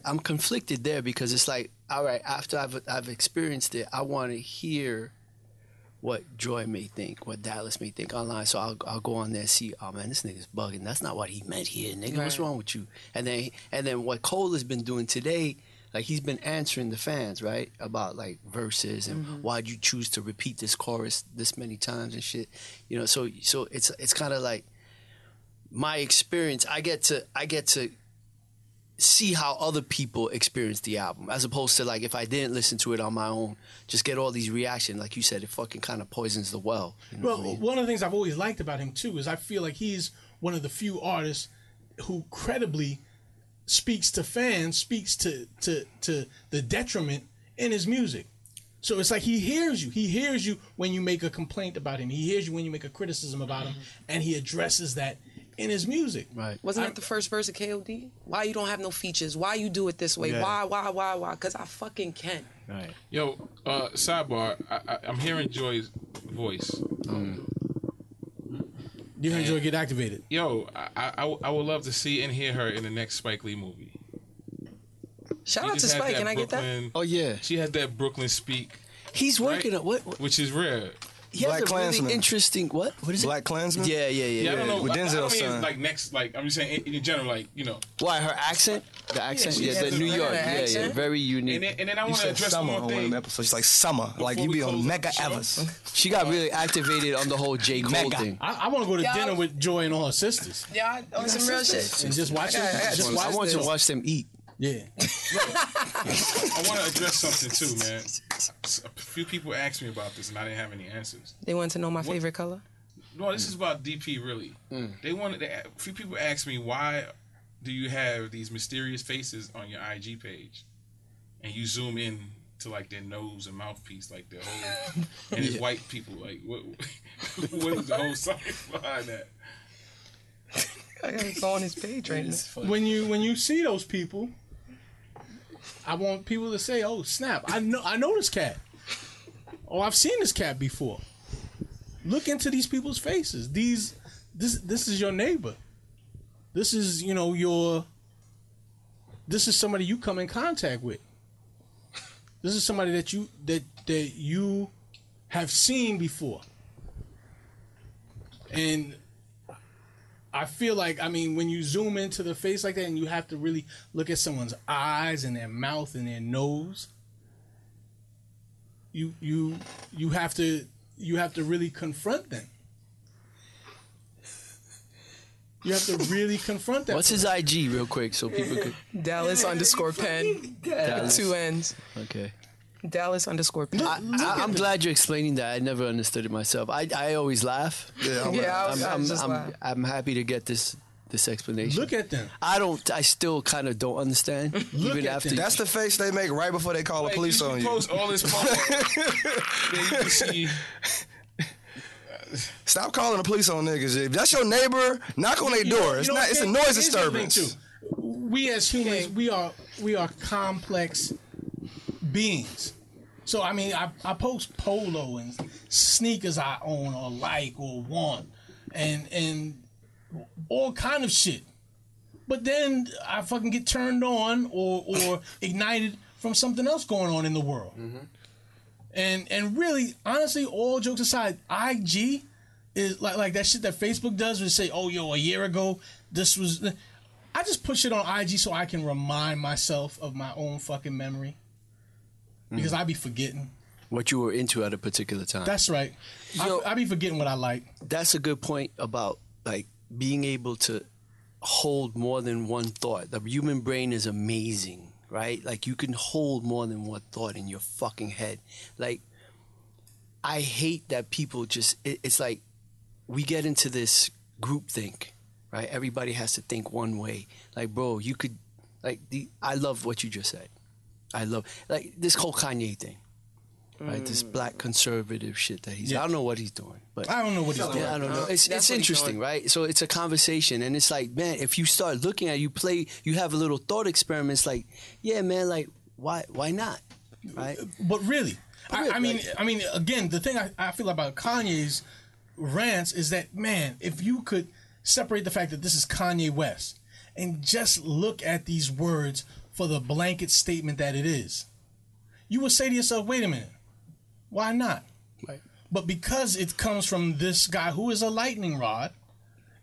Speaker 4: I'm conflicted there because it's like, all right, after I've experienced it, I want to hear what Joy may think, what Dallas may think online. So I'll go on there and see, oh man, this nigga's bugging. That's not what he meant here, nigga. What's wrong with you? And then what Cole has been doing today, like he's been answering the fans, right? About like verses and why'd you choose to repeat this chorus this many times and shit. You know, so it's kind of like my experience. I get to see how other people experience the album, as opposed to like if I didn't listen to it on my own, just get all these reactions. Like you said, it fucking kind of poisons the well. You know
Speaker 1: Well,
Speaker 4: what I mean?
Speaker 1: one of the things I've always liked about him too is I feel like he's one of the few artists who credibly speaks to fans, speaks to the detriment in his music. So it's like he hears you. He hears you when you make a complaint about him. He hears you when you make a criticism about him, and he addresses that in his music.
Speaker 4: Right.
Speaker 2: Wasn't that the first verse of KOD? Why you don't have no features? Why you do it this way?
Speaker 4: Yeah.
Speaker 2: Why? Because I fucking can.
Speaker 4: Right.
Speaker 3: Yo, sidebar. I'm hearing Joy's voice.
Speaker 1: You're gonna enjoy Get Activated.
Speaker 3: Yo, I would love to see and hear her in the next Spike Lee movie.
Speaker 2: Shout
Speaker 3: She
Speaker 2: out to
Speaker 3: just had
Speaker 2: Spike.
Speaker 3: that
Speaker 2: Can I get that?
Speaker 3: Brooklyn-
Speaker 4: Oh yeah.
Speaker 3: She had that Brooklyn speak,
Speaker 4: He's working
Speaker 3: Right.
Speaker 4: on what?
Speaker 3: which is rare.
Speaker 4: He has
Speaker 5: Black
Speaker 4: a
Speaker 5: Klansman.
Speaker 4: really interesting what? What is
Speaker 5: Black
Speaker 4: it?
Speaker 5: Klansman?
Speaker 4: Yeah.
Speaker 3: Yeah, I don't know.
Speaker 5: with
Speaker 3: I don't
Speaker 5: Denzel's
Speaker 3: mean
Speaker 5: son.
Speaker 3: like next, like I'm just saying in general, like you know.
Speaker 4: Why her accent? The accent?
Speaker 3: she
Speaker 4: Yeah,
Speaker 3: has
Speaker 4: the
Speaker 3: a
Speaker 4: New
Speaker 3: regular
Speaker 4: York. Yeah,
Speaker 2: accent.
Speaker 4: very unique.
Speaker 3: And then I
Speaker 5: You
Speaker 3: want to
Speaker 5: said
Speaker 3: address one
Speaker 5: summer
Speaker 3: more
Speaker 5: on one of
Speaker 3: thing.
Speaker 5: them episodes. She's like summer. Like you
Speaker 3: we
Speaker 5: be on
Speaker 3: close
Speaker 5: Mega
Speaker 3: the show.
Speaker 5: Evers.
Speaker 4: She got really activated on the whole J. Cole
Speaker 5: Mega.
Speaker 4: thing.
Speaker 1: I want to go to
Speaker 2: Yeah.
Speaker 1: dinner with Joy and all her sisters
Speaker 2: Yeah, on some real shit.
Speaker 1: and just watch
Speaker 2: I got
Speaker 1: it. Just
Speaker 2: you.
Speaker 4: I
Speaker 1: watch
Speaker 4: want to
Speaker 1: this.
Speaker 4: watch them eat.
Speaker 1: Yeah.
Speaker 3: I want to address something too, man. A few people asked me about this, and I didn't have any answers.
Speaker 2: They want to know my favorite color.
Speaker 3: No, this is about DP really. A few people asked me, why do you have these mysterious faces on your IG page, and you zoom in to like their nose and mouthpiece, like their whole, and it's white people. Like what is the whole science behind that?
Speaker 2: I gotta go on his page right now.
Speaker 1: When you see those people, I want people to say, "Oh snap! I know this cat. Oh, I've seen this cat before." Look into these people's faces. This is your neighbor. This is this is somebody you come in contact with. This is somebody that you have seen before. And I feel like, I mean, when you zoom into the face like that and you have to really look at someone's eyes and their mouth and their nose, you have to really confront them. You have to really confront that.
Speaker 4: What's his IG, real quick, so people could.
Speaker 2: Dallas_pen.
Speaker 4: Dallas.
Speaker 2: 2 N's.
Speaker 4: Okay.
Speaker 2: Dallas_pen.
Speaker 4: I'm glad you're explaining that. I never understood it myself. I always laugh.
Speaker 5: Yeah,
Speaker 4: I'm happy to get this explanation.
Speaker 1: Look at them.
Speaker 4: I still kind of don't understand. Even
Speaker 1: at
Speaker 4: after.
Speaker 1: them.
Speaker 5: That's the face they make right before they call the
Speaker 3: Like,
Speaker 5: police on you.
Speaker 3: Post all this post. Then you can see.
Speaker 5: Stop calling the police on niggas. If that's your neighbor, knock on their door. It's not. It's a noise disturbance.
Speaker 1: We as humans, we are complex beings. So I mean, I post polo and sneakers I own or like or want, and all kind of shit. But then I fucking get turned on or ignited from something else going on in the world. And really, honestly, all jokes aside, IG is like that shit that Facebook does, where they say, "Oh, yo, a year ago this was." I just push it on IG so I can remind myself of my own fucking memory, because I be forgetting
Speaker 4: what you were into at a particular time.
Speaker 1: That's right. I be forgetting what I like.
Speaker 4: That's a good point about like being able to hold more than one thought. The human brain is amazing, right? Like you can hold more than one thought in your fucking head. Like I hate that people just. It's like we get into this groupthink. Right? Everybody has to think one way. Like, bro, you could, like, I love what you just said. I love, like, this whole Kanye thing. Right? This black conservative shit that he's, I don't know what he's doing. But
Speaker 1: I don't know what he's doing.
Speaker 4: I don't know. It's interesting, right? So it's a conversation. And it's like, man, if you start looking at it, you have a little thought experiment. It's like, yeah, man, like, why not? Right?
Speaker 1: But really, I mean, again, the thing I feel about Kanye's rants is that, man, if you could separate the fact that this is Kanye West and just look at these words for the blanket statement that it is, you would say to yourself, wait a minute, why not?
Speaker 4: Right.
Speaker 1: But because it comes from this guy who is a lightning rod,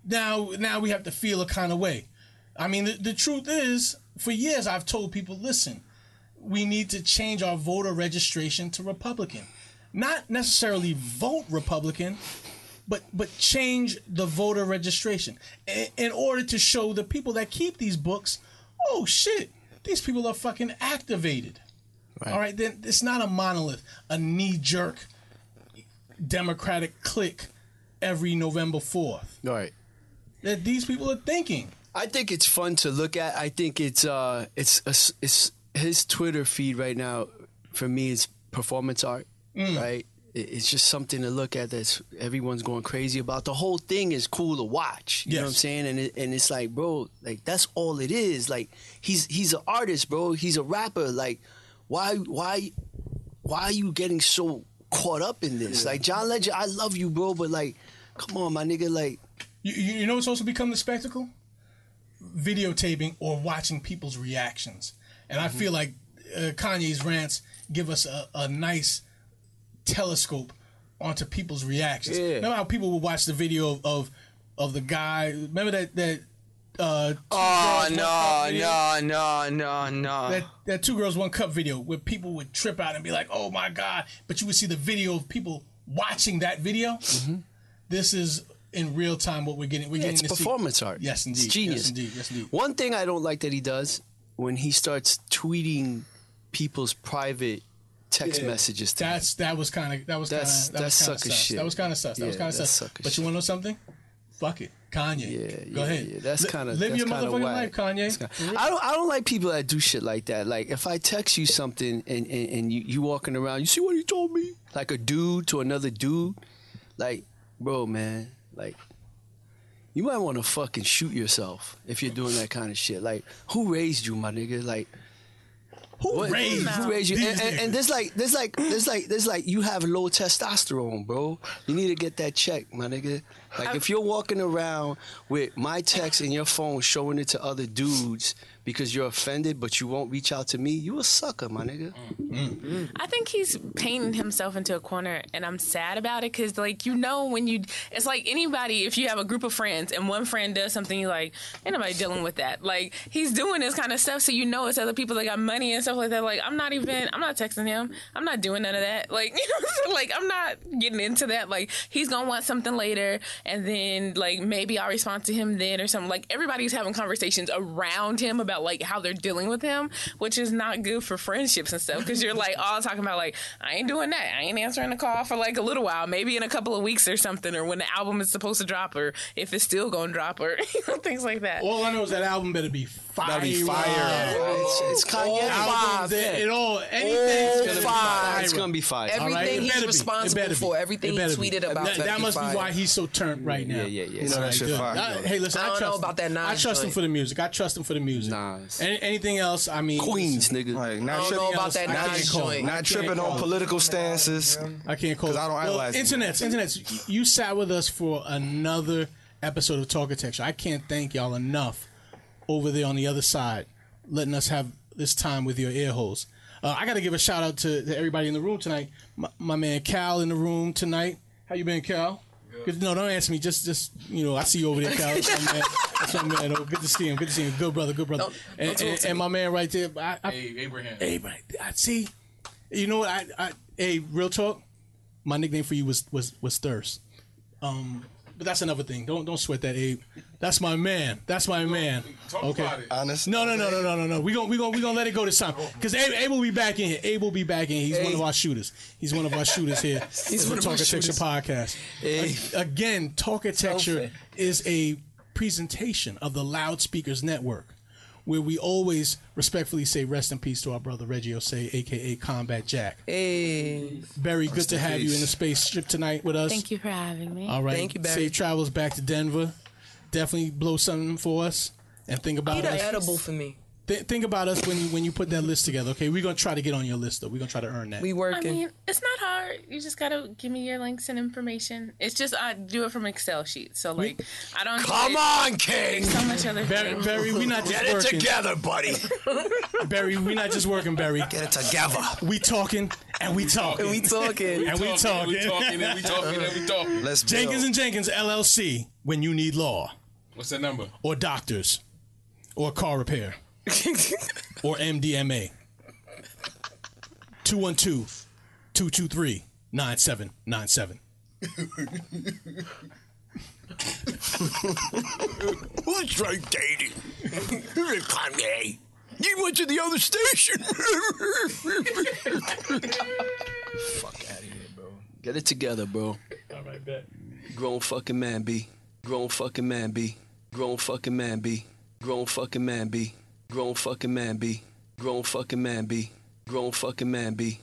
Speaker 1: now we have to feel a kind of way. I mean, the truth is, for years I've told people, listen, we need to change our voter registration to Republican. Not necessarily vote Republican, but change the voter registration in order to show the people that keep these books, oh shit, these people are fucking activated. Right. All right, then it's not a monolith, a knee-jerk Democratic clique every November 4th.
Speaker 4: Right.
Speaker 1: That these people are thinking.
Speaker 4: I think it's fun to look at. I think it's his Twitter feed right now. For me, is performance art. Right. It's just something to look at that everyone's going crazy about. The whole thing is cool to watch. You know what I'm saying? And it's like, bro, like that's all it is. Like he's an artist, bro. He's a rapper. Like why are you getting so caught up in this? Like John Legend, I love you, bro, but like, come on, my nigga. Like
Speaker 1: you know what's also become the spectacle? Videotaping or watching people's reactions. And I feel like Kanye's rants give us a nice telescope onto people's reactions. You know how people would watch the video of the guy? Remember that that 2 Girls 1 Cup video where people would trip out and be like, "Oh my god!" But you would see the video of people watching that video. This is in real time what we're getting. We're getting
Speaker 4: it's performance art.
Speaker 1: Yes, indeed.
Speaker 4: It's genius.
Speaker 1: Yes, indeed.
Speaker 4: One thing I don't like that he does when he starts tweeting people's private text messages to him. That was kind of sucker shit.
Speaker 1: That was kind of sus. But you want to know something? Fuck it, Kanye. Go ahead.
Speaker 4: Yeah, that's kind of
Speaker 1: live your motherfucking
Speaker 4: life,
Speaker 1: Kanye.
Speaker 4: I don't like people that do shit like that. Like if I text you something and you walking around, you see what he told me? Like a dude to another dude, like bro, man, like. You might want to fucking shoot yourself if you're doing that kind of shit. Like, who raised you, my nigga? Like, who raised you? And there's like, you have low testosterone, bro. You need to get that checked, my nigga. Like, if you're walking around with my text in your phone showing it to other dudes because you're offended, but you won't reach out to me, you a sucker, my nigga.
Speaker 7: I think he's painting himself into a corner, and I'm sad about it because, like, you know, it's like anybody, if you have a group of friends and one friend does something, you're like, ain't nobody dealing with that. Like, he's doing this kind of stuff, so you know it's other people that got money and stuff like that. Like, I'm not texting him. I'm not doing none of that. Like, you know, like, I'm not getting into that. Like, he's gonna want something later, and then, like, maybe I'll respond to him then or something. Like, everybody's having conversations around him about, like, how they're dealing with him, which is not good for friendships and stuff, because you're, like, all talking about, like, I ain't doing that. I ain't answering the call for, like, a little while, maybe in a couple of weeks or something, or when the album is supposed to drop, or if it's still gonna drop, or, you know, things like that.
Speaker 1: All I know is that album better be fire.
Speaker 5: That'll be fire.
Speaker 4: It's Kanye.
Speaker 1: Albums, it all, anything.
Speaker 4: It's gonna be fire.
Speaker 2: Everything
Speaker 1: It
Speaker 2: he's
Speaker 1: better be.
Speaker 2: responsible
Speaker 1: It better be.
Speaker 2: for, everything
Speaker 1: It
Speaker 2: he
Speaker 1: better be.
Speaker 2: tweeted about.
Speaker 1: That must be why he's so turned right now.
Speaker 4: Yeah.
Speaker 5: You know that shit
Speaker 1: Good.
Speaker 5: fire.
Speaker 1: Hey, listen,
Speaker 2: I don't know about that
Speaker 1: I
Speaker 2: Nas
Speaker 1: trust him
Speaker 2: joint.
Speaker 1: for the music. I trust him for the music.
Speaker 4: Nas.
Speaker 1: Anything else? I mean,
Speaker 4: Queens, nigga.
Speaker 5: Like,
Speaker 2: I
Speaker 5: not
Speaker 2: don't know
Speaker 5: tripping,
Speaker 2: about that
Speaker 1: I
Speaker 2: Nas
Speaker 1: can't call it.
Speaker 2: joint.
Speaker 5: not tripping on political stances.
Speaker 1: I can't call it.
Speaker 5: 'Cause I don't idolize him.
Speaker 1: Internets, you sat with us for another episode of Talkitecture. I can't thank y'all enough over there on the other side, letting us have this time with your ear holes. I got to give a shout out to everybody in the room tonight. My man Cal in the room tonight. How you been, Cal? Good. No, don't answer me. Just I see you over there, Cal. That's my man. That's my man. Oh, good to see him. Good to see him. Good brother. And my man right there.
Speaker 3: Abraham.
Speaker 1: I see. You know what? Hey, real talk. My nickname for you was Thirst. But that's another thing. Don't sweat that, Abe. That's my man. That's my man.
Speaker 3: Talk
Speaker 1: Okay.
Speaker 3: about it.
Speaker 5: Honest.
Speaker 1: No. We gonna let it go this time because Abe will be back in here. Abe will be back in here. He's one of our shooters. He's one of our shooters here. He's on the Talkitecture podcast. Again, Talkitecture is a presentation of the Loudspeakers Network, where we always respectfully say rest in peace to our brother Reggie Osei, a.k.a. Combat Jack.
Speaker 2: Hey,
Speaker 1: Barry, good to have you in the spaceship tonight with us.
Speaker 7: Thank you for having me.
Speaker 1: All right.
Speaker 2: Thank you, Barry.
Speaker 1: Safe travels back to Denver. Definitely blow something for us and think about
Speaker 2: eat an
Speaker 1: us.
Speaker 2: edible for me.
Speaker 1: Think about us when you put that list together. Okay, we're gonna try to get on your list though. We're gonna try to earn that.
Speaker 2: We
Speaker 7: I
Speaker 2: working.
Speaker 7: mean, it's not hard. You just gotta give me your links and information. It's just I do it from Excel sheets, so like I don't.
Speaker 4: Come on, King.
Speaker 7: So much other things.
Speaker 1: Barry, we not just
Speaker 4: Get it
Speaker 1: working.
Speaker 4: together, buddy.
Speaker 1: Barry, we not just working, Barry.
Speaker 4: Get it together.
Speaker 1: We talking and we talking.
Speaker 2: We talking.
Speaker 1: And we talking.
Speaker 3: We talking.
Speaker 5: Let's
Speaker 1: Jenkins and Jenkins LLC. When you need law
Speaker 3: What's that number?
Speaker 1: or doctors or car repair or MDMA. 212-223-9797.
Speaker 4: Who's trying dating? Kanye. He went to the other station. Fuck out of here, bro. Get it together, bro.
Speaker 1: All right, bet.
Speaker 4: Grown fucking man, B. Grown fucking man, B. Grown fucking man, B. Grown fucking man, B. Grown fucking man, B. Grown fucking man, B. Grown fucking man, B.